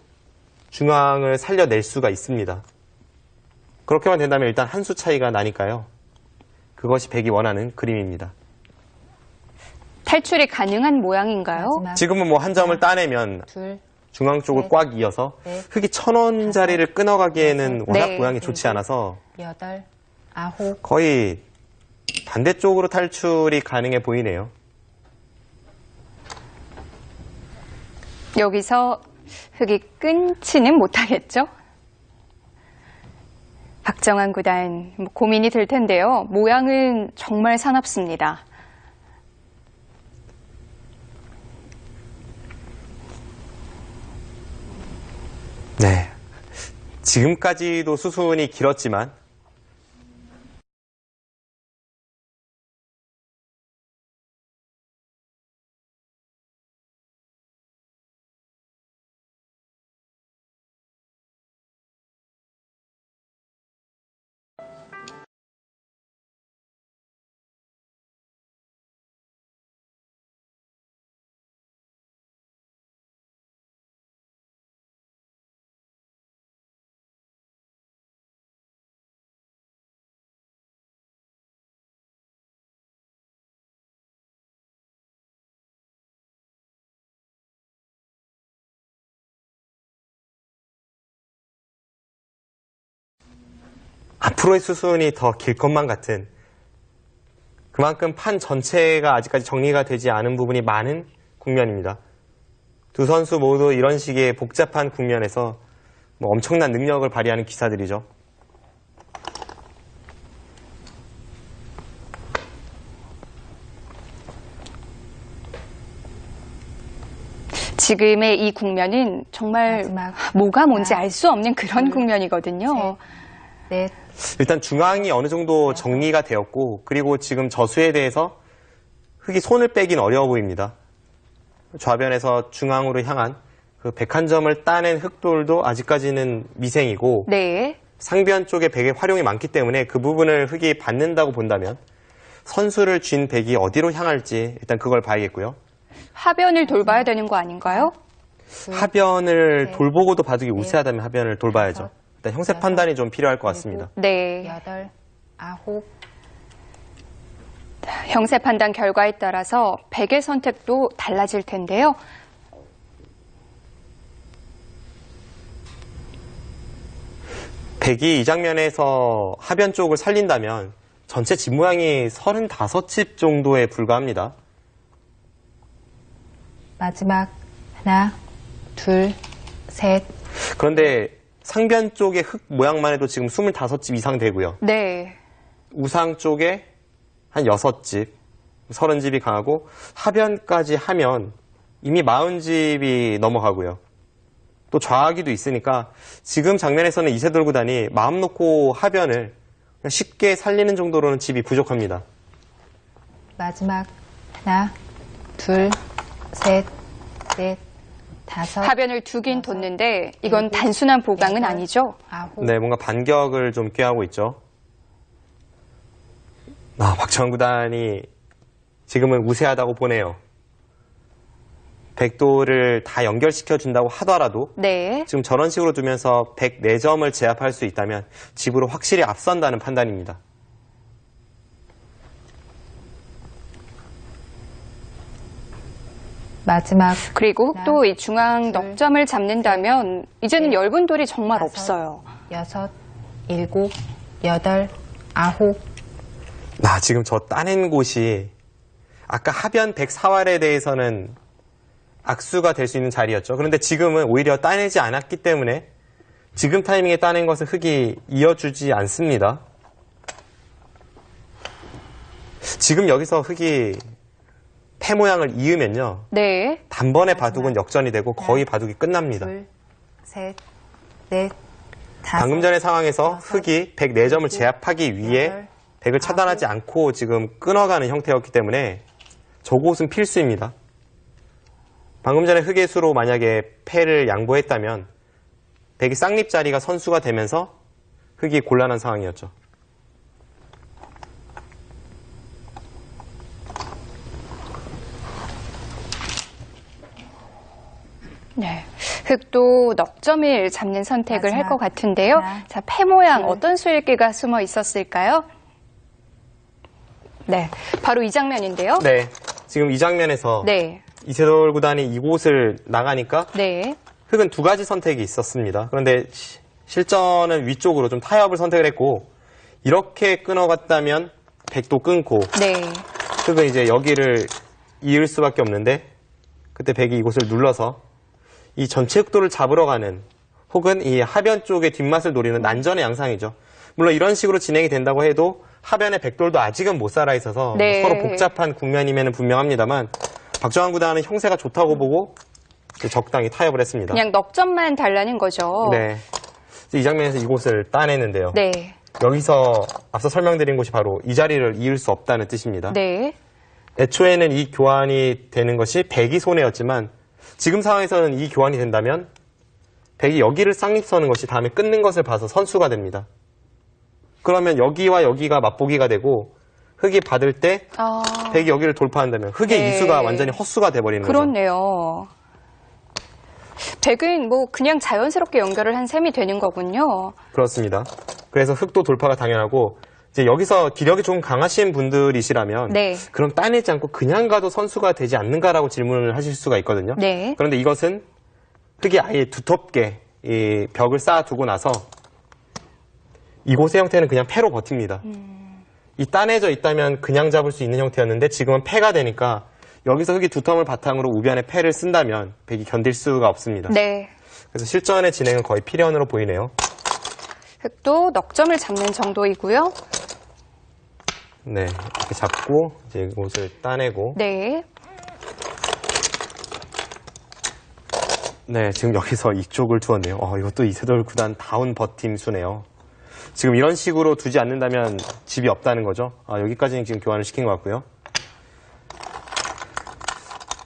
중앙을 살려낼 수가 있습니다. 그렇게만 된다면 일단 한 수 차이가 나니까요. 그것이 백이 원하는 그림입니다. 탈출이 가능한 모양인가요? 마지막 지금은 뭐 한 점을 따내면 둘, 중앙 쪽을 넷, 꽉 이어서 넷, 흙이 1000원짜리를 끊어가기에는 워낙 네. 모양이 좋지 않아서 여덟, 아홉. 거의 반대쪽으로 탈출이 가능해 보이네요. 여기서 흙이 끊지는 못하겠죠? 박정환 구단 고민이 될 텐데요. 모양은 정말 사납습니다. 네. 지금까지도 수순이 길었지만 앞으로의 수순이 더 길 것만 같은 그만큼 판 전체가 아직까지 정리가 되지 않은 부분이 많은 국면입니다. 두 선수 모두 이런 식의 복잡한 국면에서 뭐 엄청난 능력을 발휘하는 기사들이죠. 지금의 이 국면은 정말 마지막. 뭐가 뭔지 하나, 알 수 없는 그런 둘, 국면이거든요. 넷, 일단 중앙이 어느 정도 정리가 되었고 그리고 지금 저수에 대해서 흙이 손을 빼긴 어려워 보입니다. 좌변에서 중앙으로 향한 그 101점을 따낸 흙돌도 아직까지는 미생이고 네. 상변 쪽에 백의 활용이 많기 때문에 그 부분을 흙이 받는다고 본다면 선수를 쥔 백이 어디로 향할지 일단 그걸 봐야겠고요. 하변을 돌봐야 되는 거 아닌가요? 하변을 네. 돌보고도 바둑이 우세하다면 하변을 돌봐야죠. 다섯, 일단 형세 여섯, 판단이 좀 필요할 것 같습니다. 네. 여덟, 아홉. 형세 판단 결과에 따라서 백의 선택도 달라질 텐데요. 백이 이 장면에서 하변 쪽을 살린다면 전체 집 모양이 35집 정도에 불과합니다. 마지막 하나, 둘, 셋. 그런데 상변 쪽의 흙 모양만 해도 지금 25집 이상 되고요. 네. 우상 쪽에 한 6집, 30집이 강하고 하변까지 하면 이미 40집이 넘어가고요. 또 좌하기도 있으니까 지금 장면에서는 이세돌 구단이 마음 놓고 하변을 그냥 쉽게 살리는 정도로는 집이 부족합니다. 마지막 하나, 둘, 셋, 넷, 다섯. 하변을 두긴 뒀는데 이건 일곱, 단순한 보강은 여덟, 아니죠. 아홉. 네, 뭔가 반격을 좀 꾀하고 있죠. 박정환 구단이 지금은 우세하다고 보네요. 백도를 다 연결시켜준다고 하더라도 네. 지금 저런 식으로 두면서 104점을 제압할 수 있다면 집으로 확실히 앞선다는 판단입니다. 마지막 그리고 흑도 이 중앙 둘, 넉점을 잡는다면 이제는 넷, 엷은 돌이 정말 다섯, 없어요. 여섯, 일곱, 여덟, 아홉. 지금 저 따낸 곳이 아까 하변 104활에 대해서는 악수가 될 수 있는 자리였죠. 그런데 지금은 오히려 따내지 않았기 때문에 지금 타이밍에 따낸 것을 흑이 이어주지 않습니다. 지금 여기서 흑이 패 모양을 이으면요. 네. 단번에 바둑은 역전이 되고 거의 바둑이 끝납니다. 둘, 셋, 넷, 다섯. 방금 전의 상황에서 여섯, 흑이 104점을 제압하기 위해 여덟, 백을 차단하지 아홉. 않고 지금 끊어가는 형태였기 때문에 저곳은 필수입니다. 방금 전에 흑의 수로 만약에 패를 양보했다면 백이 쌍립 자리가 선수가 되면서 흑이 곤란한 상황이었죠. 네. 흑도 넉점을 잡는 선택을 할 마지막 것 같은데요. 하나, 자, 패 모양 둘. 어떤 수일기가 숨어 있었을까요? 네. 바로 이 장면인데요. 네, 지금 이 장면에서 네. 이세돌 구단이 이곳을 나가니까 네. 흑은 두 가지 선택이 있었습니다. 그런데 실전은 위쪽으로 좀 타협을 선택을 했고 이렇게 끊어갔다면 백도 끊고 네. 흑은 이제 여기를 이을 수밖에 없는데 그때 백이 이곳을 눌러서 이 전체 흑도를 잡으러 가는 혹은 이 하변 쪽의 뒷맛을 노리는 난전의 양상이죠. 물론 이런 식으로 진행이 된다고 해도 하변의 백돌도 아직은 못 살아 있어서 네. 서로 복잡한 국면임에는 분명합니다만 박정환 구단은 형세가 좋다고 보고 적당히 타협을 했습니다. 그냥 넉점만 달라는 거죠. 네. 이 장면에서 이곳을 따내는데요. 네. 여기서 앞서 설명드린 곳이 바로 이 자리를 이을 수 없다는 뜻입니다. 네. 애초에는 이 교환이 되는 것이 백이 손해였지만 지금 상황에서는 이 교환이 된다면 백이 여기를 쌍립 서는 것이 다음에 끊는 것을 봐서 선수가 됩니다. 그러면 여기와 여기가 맞보기가 되고 흑이 받을 때 백이 여기를 돌파한다면 흑의 네. 이수가 완전히 헛수가 돼버리는 거죠. 그렇네요. 백은 뭐 그냥 자연스럽게 연결을 한 셈이 되는 거군요. 그렇습니다. 그래서 흑도 돌파가 당연하고 이제 여기서 기력이 좀 강하신 분들이시라면 네. 그럼 따내지 않고 그냥 가도 선수가 되지 않는가라고 질문을 하실 수가 있거든요. 네. 그런데 이것은 흑이 아예 두텁게 이 벽을 쌓아두고 나서 이곳의 형태는 그냥 패로 버팁니다. 이 따내져 있다면 그냥 잡을 수 있는 형태였는데 지금은 패가 되니까 여기서 흑이 두텀을 바탕으로 우변에 패를 쓴다면 백이 견딜 수가 없습니다. 네. 그래서 실전의 진행은 거의 필연으로 보이네요. 흑도 넉점을 잡는 정도이고요. 네, 이렇게 잡고 이제 이곳을 따내고 네. 네, 지금 여기서 이쪽을 두었네요. 이것도 이세돌 구단 다운 버팀 수네요. 지금 이런 식으로 두지 않는다면 집이 없다는 거죠. 여기까지는 지금 교환을 시킨 것 같고요.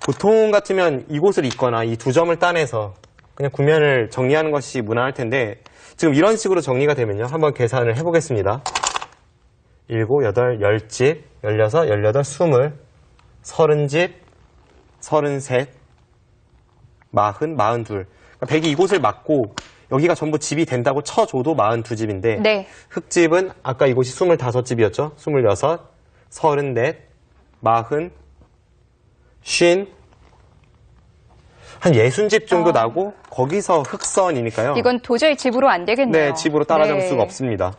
보통 같으면 이곳을 잇거나 이 두 점을 따내서 그냥 국면을 정리하는 것이 무난할 텐데 지금 이런 식으로 정리가 되면요. 한번 계산을 해보겠습니다. 7, 8, 10집, 16, 18, 20, 30집, 33, 40, 42. 그러니까 백이 이곳을 막고 여기가 전부 집이 된다고 쳐줘도 42집인데 네. 흑집은 아까 이곳이 25집이었죠. 26, 34, 40, 50, 한 60집 정도 나고 거기서 흑선이니까요. 이건 도저히 집으로 안 되겠네요. 네, 집으로 따라잡을 네. 수가 없습니다.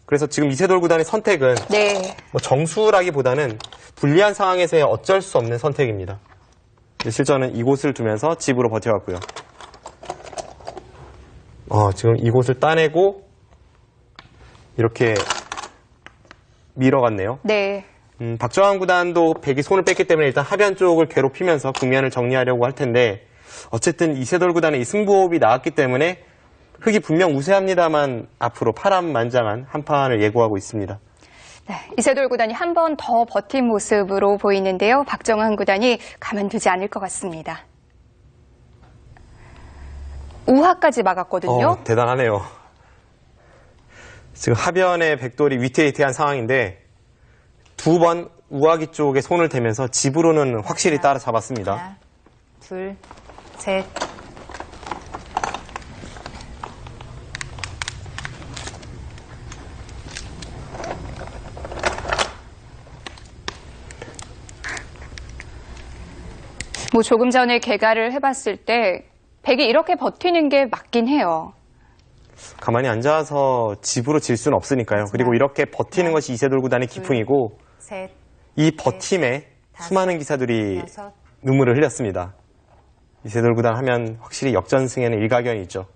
그래서 지금 이세돌 구단의 선택은 네. 뭐 정수라기보다는 불리한 상황에서의 어쩔 수 없는 선택입니다. 실전은 이곳을 두면서 집으로 버텨왔고요. 지금 이곳을 따내고 이렇게 밀어갔네요. 네. 박정환 구단도 백이 손을 뺐기 때문에 일단 하변 쪽을 괴롭히면서 국면을 정리하려고 할 텐데 어쨌든 이세돌 구단의 이 승부호흡이 나왔기 때문에 흑이 분명 우세합니다만 앞으로 파란만장한 한 판을 예고하고 있습니다. 네, 이세돌 구단이 한 번 더 버틴 모습으로 보이는데요. 박정환 구단이 가만두지 않을 것 같습니다. 우하까지 막았거든요. 대단하네요. 지금 하변의 백돌이 위태위태한 상황인데 두 번 우하기 쪽에 손을 대면서 집으로는 확실히 따라잡았습니다. 하나, 둘, 셋. 뭐 조금 전에 개가를 해봤을 때 백이 이렇게 버티는 게 맞긴 해요. 가만히 앉아서 집으로 질 수는 없으니까요. 그리고 이렇게 버티는 것이 이세돌 구단의 기풍이고 셋, 이 버팀에 수많은 기사들이 여섯. 눈물을 흘렸습니다. 이세돌 구단 하면 확실히 역전승에는 일가견이 있죠.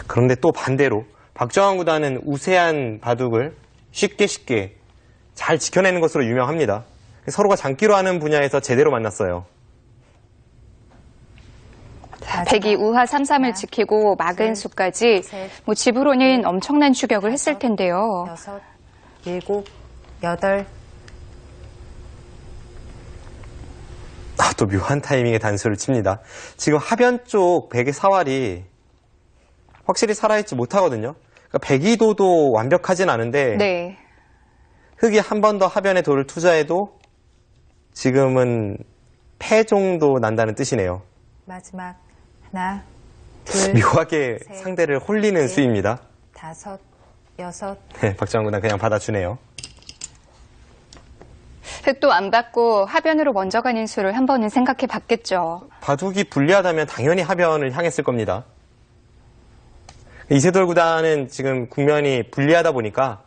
그런데 또 반대로 박정환 구단은 우세한 바둑을 쉽게 잘 지켜내는 것으로 유명합니다. 서로가 장기로 하는 분야에서 제대로 만났어요. 백이 우하 3-3을 지키고 막은 수까지 뭐 집으로는 엄청난 추격을 했을 텐데요. 여섯, 일곱, 여덟. 또 묘한 타이밍에 단수를 칩니다. 지금 하변 쪽 백의 사활이 확실히 살아있지 못하거든요. 그러니까 백이도도 완벽하진 않은데 네. 흑이 한 번 더 하변에 돌을 투자해도 지금은 패 정도 난다는 뜻이네요. 마지막 하나, 둘, 묘하게 셋, 상대를 홀리는 넷. 수입니다. 다섯, 여섯. 네, 박정환 구단 그냥 받아주네요. 흑도 안 받고 하변으로 먼저 가는 수를 한 번은 생각해 봤겠죠. 바둑이 불리하다면 당연히 하변을 향했을 겁니다. 이세돌 구단은 지금 국면이 불리하다 보니까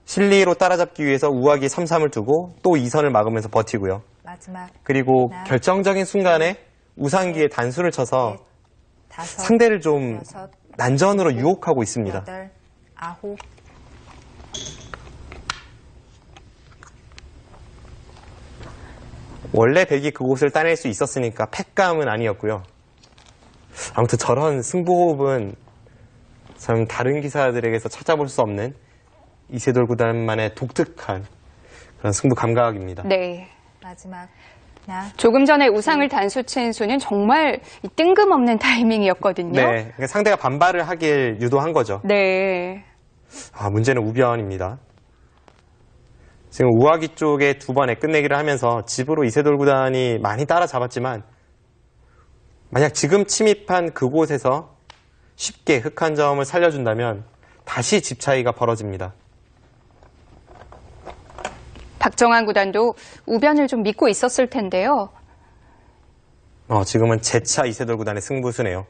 실리로 따라잡기 위해서 우하기 3-3을 두고 또 2선을 막으면서 버티고요. 마지막 그리고 하나, 결정적인 순간에 우상기에 단수를 쳐서 넷, 다섯, 상대를 좀 여섯, 난전으로 유혹하고 있습니다. 여덟, 아홉. 원래 백이 그곳을 따낼 수 있었으니까 패감은 아니었고요. 아무튼 저런 승부호흡은 참 다른 기사들에게서 찾아볼 수 없는 이세돌 구단만의 독특한 그런 승부 감각입니다. 네. 마지막 하나, 조금 전에 우상을 단수친 수는 정말 이 뜬금없는 타이밍이었거든요. 네, 그러니까 상대가 반발을 하길 유도한 거죠. 네. 문제는 우변입니다. 지금 우하기 쪽에 두 번에 끝내기를 하면서 집으로 이세돌 구단이 많이 따라잡았지만 만약 지금 침입한 그곳에서 쉽게 흑 한 점을 살려준다면 다시 집 차이가 벌어집니다. 박정환 구단도 우변을 좀 믿고 있었을 텐데요. 지금은 재차 이세돌 구단의 승부수네요.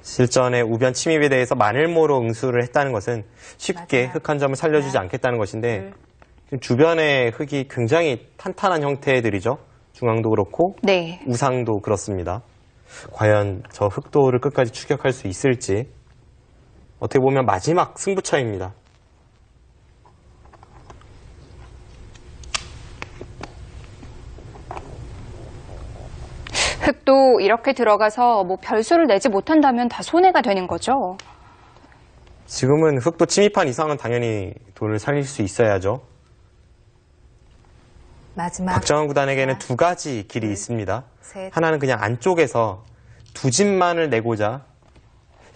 실전의 우변 침입에 대해서 만일모로 응수를 했다는 것은 쉽게 마지막. 흑 한 점을 살려주지 않겠다는 것인데 주변의 흑이 굉장히 탄탄한 형태들이죠. 중앙도 그렇고 네. 우상도 그렇습니다. 과연 저 흑도를 끝까지 추격할 수 있을지 어떻게 보면 마지막 승부차입니다. 흑도 이렇게 들어가서 뭐 별수를 내지 못한다면 다 손해가 되는 거죠. 지금은 흑도 침입한 이상은 당연히 돌을 살릴 수 있어야죠. 마지막 박정환 구단에게는 하나, 두 가지 길이 있습니다. 셋. 하나는 그냥 안쪽에서 두 집만을 내고자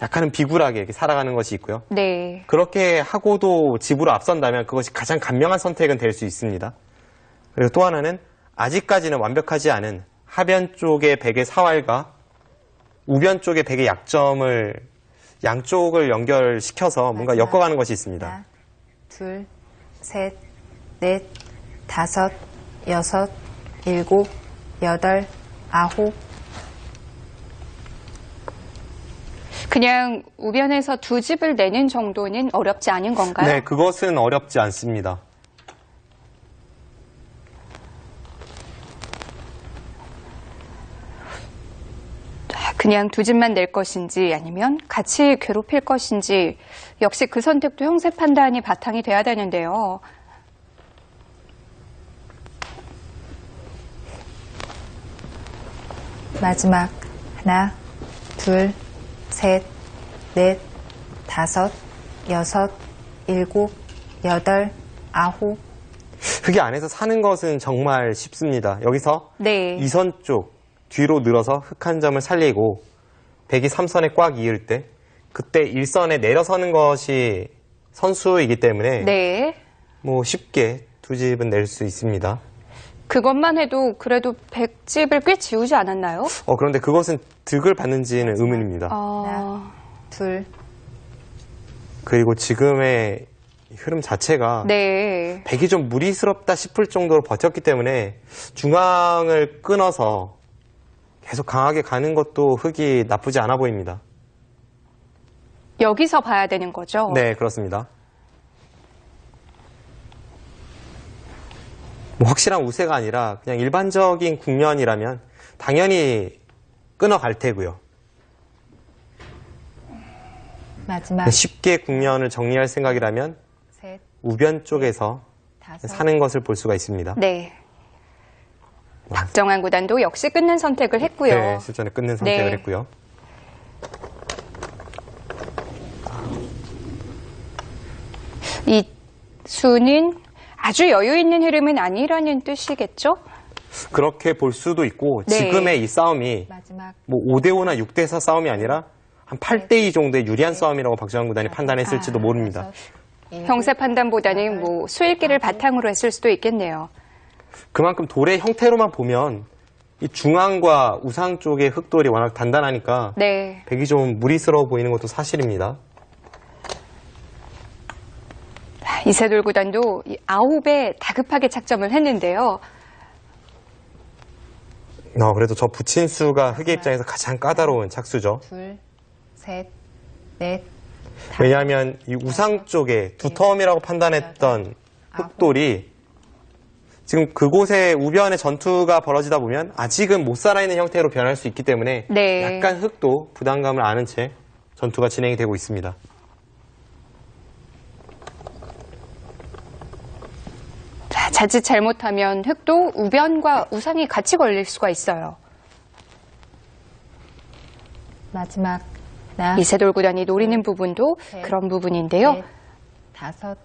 약간은 비굴하게 이렇게 살아가는 것이 있고요. 네. 그렇게 하고도 집으로 앞선다면 그것이 가장 간명한 선택은 될 수 있습니다. 그리고 또 하나는 아직까지는 완벽하지 않은 하변 쪽의 백의 사활과 우변 쪽의 백의 약점을 양쪽을 연결시켜서 뭔가 마지막. 엮어가는 것이 있습니다. 하나, 둘, 셋, 넷, 다섯, 여섯, 일곱, 여덟, 아홉. 그냥 우변에서 두 집을 내는 정도는 어렵지 않은 건가요? 네, 그것은 어렵지 않습니다. 그냥 두 집만 낼 것인지 아니면 같이 괴롭힐 것인지 역시 그 선택도 형세 판단이 바탕이 돼야 되는데요. 마지막 하나, 둘, 셋, 넷, 다섯, 여섯, 일곱, 여덟, 아홉. 흙이 안에서 사는 것은 정말 쉽습니다. 여기서 네. 2선 쪽 뒤로 늘어서 흙 한 점을 살리고 백이 3선에 꽉 이을 때 그때 1선에 내려서는 것이 선수이기 때문에 네. 뭐 쉽게 두 집은 낼 수 있습니다. 그것만 해도 그래도 100집을 꽤 지우지 않았나요? 그런데 그것은 득을 받는지는 의문입니다. 아, 둘, 그리고 지금의 흐름 자체가 네. 백이 좀 무리스럽다 싶을 정도로 버텼기 때문에 중앙을 끊어서 계속 강하게 가는 것도 흙이 나쁘지 않아 보입니다. 여기서 봐야 되는 거죠? 네, 그렇습니다. 뭐 확실한 우세가 아니라 그냥 일반적인 국면이라면 당연히 끊어갈 테고요. 마지막 쉽게 국면을 정리할 생각이라면 셋, 우변 쪽에서 다섯, 사는 것을 볼 수가 있습니다. 네. 박정환 구단도 역시 끊는 선택을 했고요. 네, 실전에 끊는 선택을 네. 했고요. 이 수는 아주 여유 있는 흐름은 아니라는 뜻이겠죠? 그렇게 볼 수도 있고 네. 지금의 이 싸움이 마지막 뭐 5대5나 6대4 싸움이 아니라 한 8대2 정도의 유리한 싸움이라고 박정환 구단이 판단했을지도 모릅니다. 형세 판단보다는 뭐 수일기를 바탕으로 했을 수도 있겠네요. 그만큼 돌의 형태로만 보면 이 중앙과 우상 쪽의 흙돌이 워낙 단단하니까 네. 백이 좀 무리스러워 보이는 것도 사실입니다. 이세돌 구단도 이 9에 다급하게 착점을 했는데요. 그래도 저 붙인 수가 흙의 입장에서 가장 까다로운 착수죠. 둘, 셋, 넷, 왜냐하면 이 우상 쪽에 두터움이라고 판단했던 흙돌이 지금 그곳에 우변의 전투가 벌어지다 보면 아직은 못 살아있는 형태로 변할 수 있기 때문에 네. 약간 흙도 부담감을 아는 채 전투가 진행이 되고 있습니다. 자, 자칫 잘못하면 흙도 우변과 우상이 같이 걸릴 수가 있어요. 마지막 하나, 이세돌 구단이 노리는 부분도 셋, 그런 부분인데요. 넷, 다섯,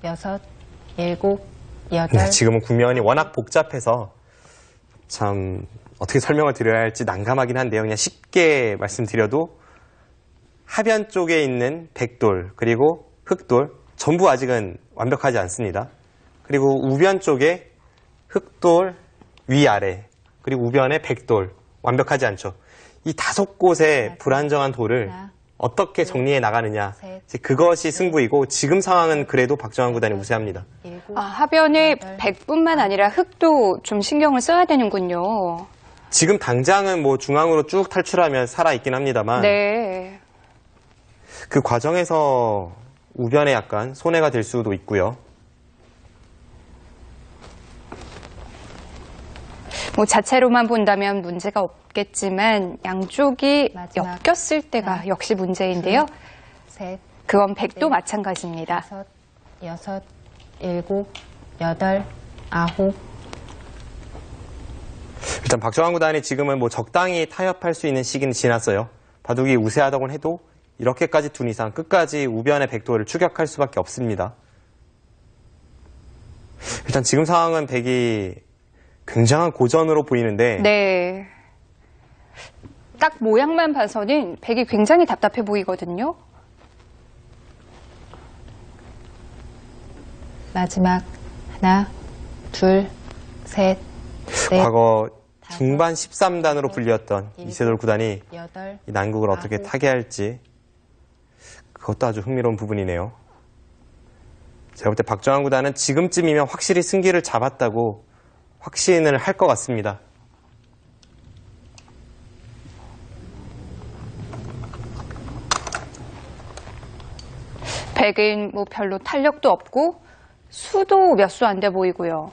여섯, 일곱, 여덟. 네, 지금은 국면이 워낙 복잡해서 참 어떻게 설명을 드려야 할지 난감하긴 한데요. 그냥 쉽게 말씀드려도 하변 쪽에 있는 백돌 그리고 흙돌 전부 아직은 완벽하지 않습니다. 그리고 우변 쪽에 흙돌 위아래 그리고 우변에 백돌 완벽하지 않죠. 이 5곳의 불안정한 돌을 어떻게 정리해 나가느냐 그것이 승부이고 지금 상황은 그래도 박정환 구단이 우세합니다. 일곱, 하변에 100뿐만 아니라 흙도 좀 신경을 써야 되는군요. 지금 당장은 뭐 중앙으로 쭉 탈출하면 살아있긴 합니다만 네. 그 과정에서 우변에 약간 손해가 될 수도 있고요. 뭐 자체로만 본다면 문제가 없겠지만 양쪽이 마지막 엮였을 때가 역시 문제인데요. 셋, 그건 백도 마찬가지입니다. 다섯, 여섯, 일곱, 여덟, 아홉. 일단 박정환 구단이 지금은 뭐 적당히 타협할 수 있는 시기는 지났어요. 바둑이 우세하다곤 해도 이렇게까지 둔 이상 끝까지 우변의 백도를 추격할 수밖에 없습니다. 일단 지금 상황은 백이 굉장한 고전으로 보이는데 네. 딱 모양만 봐서는 백이 굉장히 답답해 보이거든요. 마지막 하나, 둘, 셋, 넷, 과거 중반 13단으로 불렸던 일곱, 이세돌 구단이 여덟, 이 난국을 어떻게 아홉. 타게 할지 그것도 아주 흥미로운 부분이네요. 제가 볼 때 박정환 구단은 지금쯤이면 확실히 승기를 잡았다고 확신을 할 것 같습니다. 백은 뭐 별로 탄력도 없고 수도 몇 수 안 돼 보이고요.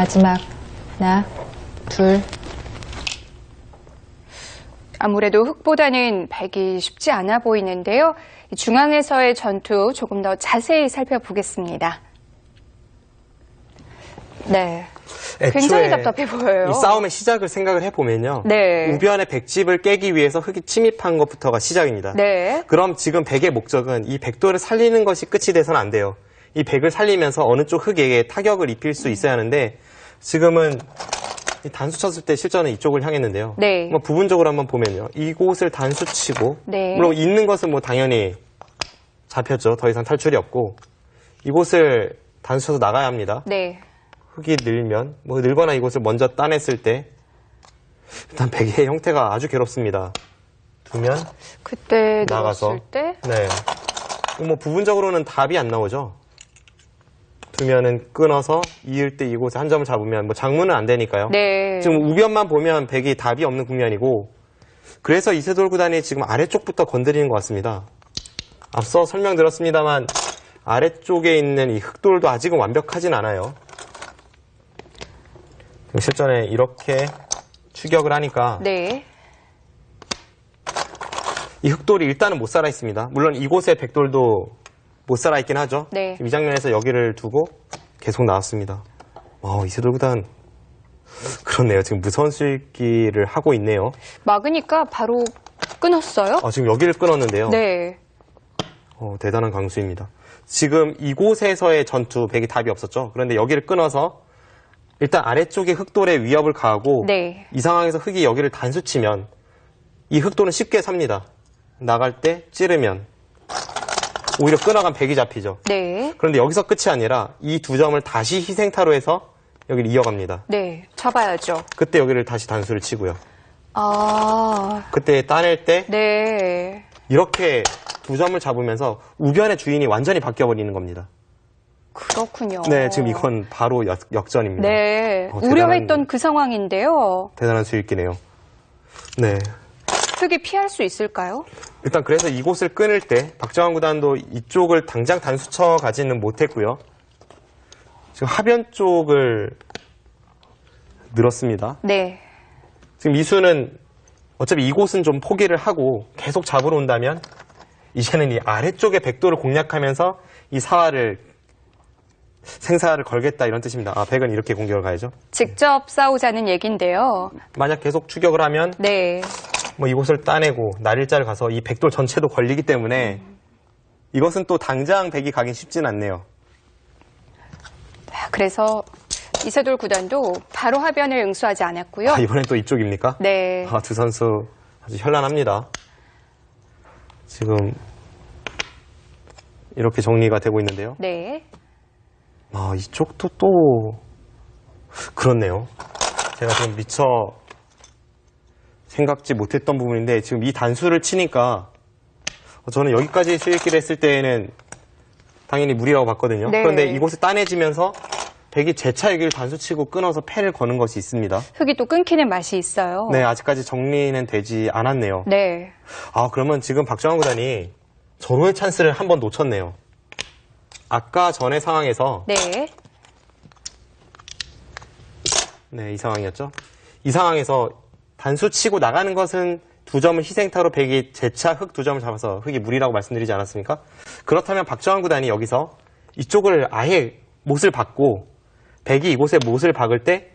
마지막 하나, 둘. 아무래도 흑보다는 백이 쉽지 않아 보이는데요. 중앙에서의 전투 조금 더 자세히 살펴보겠습니다. 네. 굉장히 답답해 보여요. 이 싸움의 시작을 생각을 해보면요. 네. 우변의 백집을 깨기 위해서 흑이 침입한 것부터가 시작입니다. 네. 그럼 지금 백의 목적은 이 백도를 살리는 것이 끝이 돼서는 안 돼요. 이 백을 살리면서 어느 쪽 흑에게 타격을 입힐 수 있어야 하는데 지금은 이 단수 쳤을 때 실전은 이쪽을 향했는데요. 네. 뭐 부분적으로 한번 보면요. 이곳을 단수 치고 네. 물론 있는 것은 뭐 당연히 잡혔죠. 더 이상 탈출이 없고 이곳을 단수 쳐서 나가야 합니다. 네. 흑이 늘면 뭐 늘거나 이곳을 먼저 따냈을 때 일단 백의 형태가 아주 괴롭습니다. 두면 그때 나가서 넣었을 때 네. 뭐 부분적으로는 답이 안 나오죠. 두면은 끊어서 이을 때 이곳에 한 점을 잡으면 뭐 장문은 안 되니까요. 네. 지금 우변만 보면 백이 답이 없는 국면이고 그래서 이세돌 구단이 지금 아래쪽부터 건드리는 것 같습니다. 앞서 설명드렸습니다만 아래쪽에 있는 이 흑돌도 아직은 완벽하진 않아요. 실전에 이렇게 추격을 하니까 네. 이 흑돌이 일단은 못 살아 있습니다. 물론 이곳에 백돌도 못 살아 있긴 하죠. 네. 지금 이 장면에서 여기를 두고 계속 나왔습니다. 이세돌 구단 그렇네요. 지금 무서운 수익기를 하고 있네요. 막으니까 바로 끊었어요? 지금 여기를 끊었는데요. 네. 대단한 강수입니다. 지금 이곳에서의 전투 백이 답이 없었죠. 그런데 여기를 끊어서 일단 아래쪽에 흑돌의 위협을 가하고 네. 이 상황에서 흑이 여기를 단수치면 이 흑돌은 쉽게 삽니다. 나갈 때 찌르면 오히려 끊어간 백이 잡히죠. 네. 그런데 여기서 끝이 아니라 이 두 점을 다시 희생타로 해서 여기를 이어갑니다. 네. 잡아야죠. 그때 여기를 다시 단수를 치고요. 아. 그때 따낼 때 네. 이렇게 두 점을 잡으면서 우변의 주인이 완전히 바뀌어버리는 겁니다. 그렇군요. 네, 지금 이건 바로 역전입니다. 네. 대단한- 우려했던 그 상황인데요. 대단한 수익기네요. 네. 흑이 피할 수 있을까요? 일단 그래서 이곳을 끊을 때 박정환 구단도 이쪽을 당장 단수쳐 가지는 못했고요. 지금 하변 쪽을 늘었습니다. 네. 지금 이수는 어차피 이곳은 좀 포기를 하고 계속 잡으러 온다면 이제는 이 아래쪽의 백도를 공략하면서 이 사활을 생사를 걸겠다 이런 뜻입니다. 백은 이렇게 공격을 가야죠. 직접 싸우자는 얘긴데요. 만약 계속 추격을 하면 네. 뭐 이곳을 따내고 날일자를 가서 이 백돌 전체도 걸리기 때문에 이것은 또 당장 백이 가긴 쉽진 않네요. 그래서 이세돌 구단도 바로 하변을 응수하지 않았고요. 이번엔 또 이쪽입니까? 네. 두 선수 아주 현란합니다. 지금 이렇게 정리가 되고 있는데요. 네. 이쪽도 또 그렇네요. 제가 지금 미처 생각지 못했던 부분인데 지금 이 단수를 치니까 저는 여기까지 수익기를 했을 때에는 당연히 무리라고 봤거든요. 네. 그런데 이곳을 따내지면서 백이 재차 여기를 단수치고 끊어서 패를 거는 것이 있습니다. 흑이 또 끊기는 맛이 있어요. 네, 아직까지 정리는 되지 않았네요. 네. 그러면 지금 박정환 구단이 절호의 찬스를 한 번 놓쳤네요. 아까 전의 상황에서 네. 네, 이 상황이었죠. 이 상황에서 단수 치고 나가는 것은 두 점을 희생타로 백이 재차 흑 두 점을 잡아서 흑이 무리라고 말씀드리지 않았습니까? 그렇다면 박정환 구단이 여기서 이쪽을 아예 못을 박고 백이 이곳에 못을 박을 때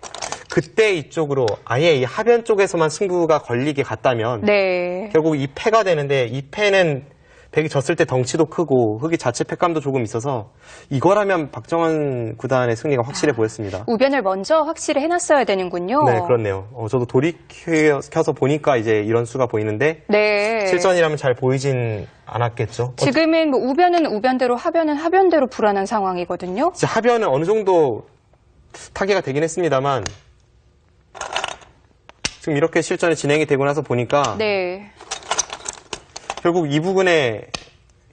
그때 이쪽으로 아예 이 하변 쪽에서만 승부가 걸리게 갔다면 네. 결국 이 패가 되는데 이 패는 백이 졌을 때 덩치도 크고 흑이 자체 패감도 조금 있어서 이거라면 박정환 구단의 승리가 확실해 보였습니다. 우변을 먼저 확실히 해놨어야 되는군요. 네, 그렇네요. 저도 돌이켜서 보니까 이제 이런 수가 보이는데 네. 실전이라면 잘 보이진 않았겠죠. 지금은 뭐 우변은 우변대로 하변은 하변대로 불안한 상황이거든요. 이제 하변은 어느 정도 타개가 되긴 했습니다만 지금 이렇게 실전이 진행이 되고 나서 보니까 네. 결국 이 부분의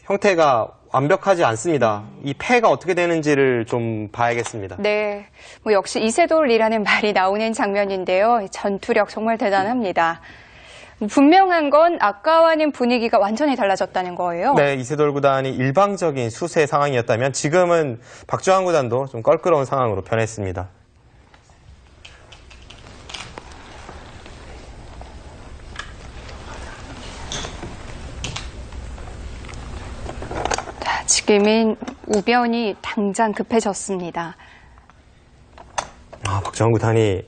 형태가 완벽하지 않습니다. 이 패가 어떻게 되는지를 좀 봐야겠습니다. 네. 뭐 역시 이세돌이라는 말이 나오는 장면인데요. 전투력 정말 대단합니다. 분명한 건 아까와는 분위기가 완전히 달라졌다는 거예요. 네, 이세돌 구단이 일방적인 수세 상황이었다면 지금은 박정환 구단도 좀 껄끄러운 상황으로 변했습니다. 지금은 우변이 당장 급해졌습니다. 박정환 구단이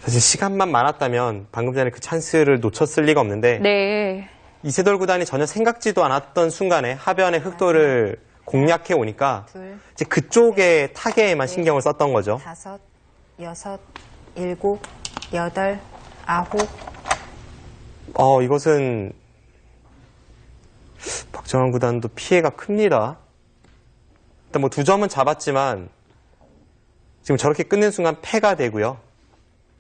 사실 시간만 많았다면 방금 전에 그 찬스를 놓쳤을 리가 없는데 네. 이세돌 구단이 전혀 생각지도 않았던 순간에 하변의 흑도를 공략해 오니까 둘, 이제 그쪽의 타겟에만 신경을 썼던 거죠. 5, 6, 7, 8, 9. 이것은 박정환 구단도 피해가 큽니다. 일단 뭐 2점은 잡았지만 지금 저렇게 끝낸 순간 패가 되고요.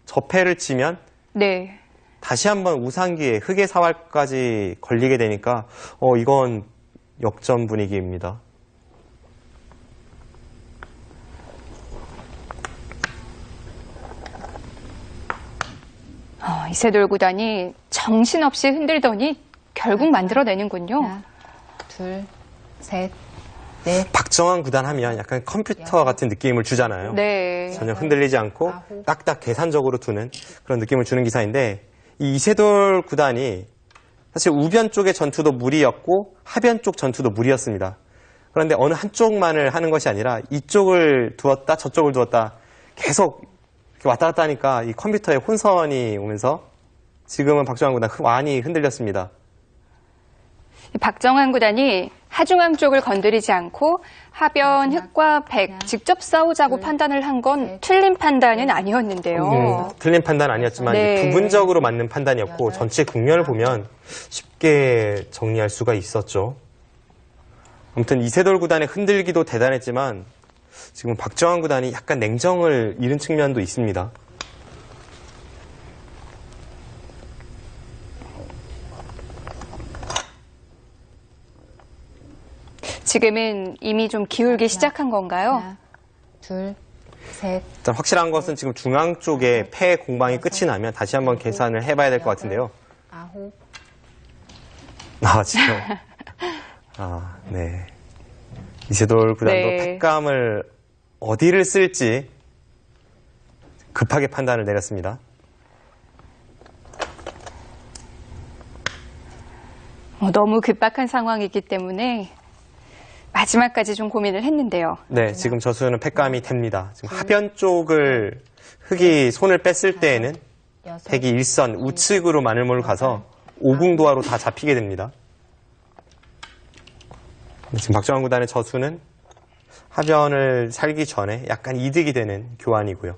저 패를 치면 네. 다시 한번 우상기에 흑의 사활까지 걸리게 되니까 이건 역전 분위기입니다. 이세돌 구단이 정신없이 흔들더니 결국 만들어내는군요. 하나, 둘, 셋, 넷. 박정환 구단 하면 약간 컴퓨터 같은 느낌을 주잖아요. 네. 전혀 흔들리지 않고 딱딱 계산적으로 두는 그런 느낌을 주는 기사인데 이 이세돌 구단이 사실 우변 쪽의 전투도 무리였고 하변 쪽 전투도 무리였습니다. 그런데 어느 한쪽만을 하는 것이 아니라 이쪽을 두었다 저쪽을 두었다 계속 이렇게 왔다 갔다 하니까 이 컴퓨터에 혼선이 오면서 지금은 박정환 구단 많이 흔들렸습니다. 박정환 구단이 하중앙 쪽을 건드리지 않고 하변 흑과 백 직접 싸우자고 판단을 한 건 틀린 판단은 아니었는데요. 틀린 판단 아니었지만 네. 이제 부분적으로 맞는 판단이었고 전체 국면을 보면 쉽게 정리할 수가 있었죠. 아무튼 이세돌 구단의 흔들기도 대단했지만 지금 박정환 구단이 약간 냉정을 잃은 측면도 있습니다. 지금은 이미 좀 기울기 시작한 건가요? 하나, 둘, 셋. 일단 확실한 것은 지금 중앙 쪽에 패 공방이 끝이 나면 다시 한번 계산을 해봐야 될 것 같은데요. 9. 지금. 네. 이세돌 구단도 네. 패감을 어디를 쓸지 급하게 판단을 내렸습니다. 너무 급박한 상황이기 때문에 마지막까지 좀 고민을 했는데요. 네, 지금 저수는 패감이 됩니다. 지금 하변 쪽을 흑이 손을 뺐을 때에는 백이 일선 우측으로 마늘몰 가서 오궁도하로 다 잡히게 됩니다. 지금 박정환 구단의 저수는 하변을 살기 전에 약간 이득이 되는 교환이고요.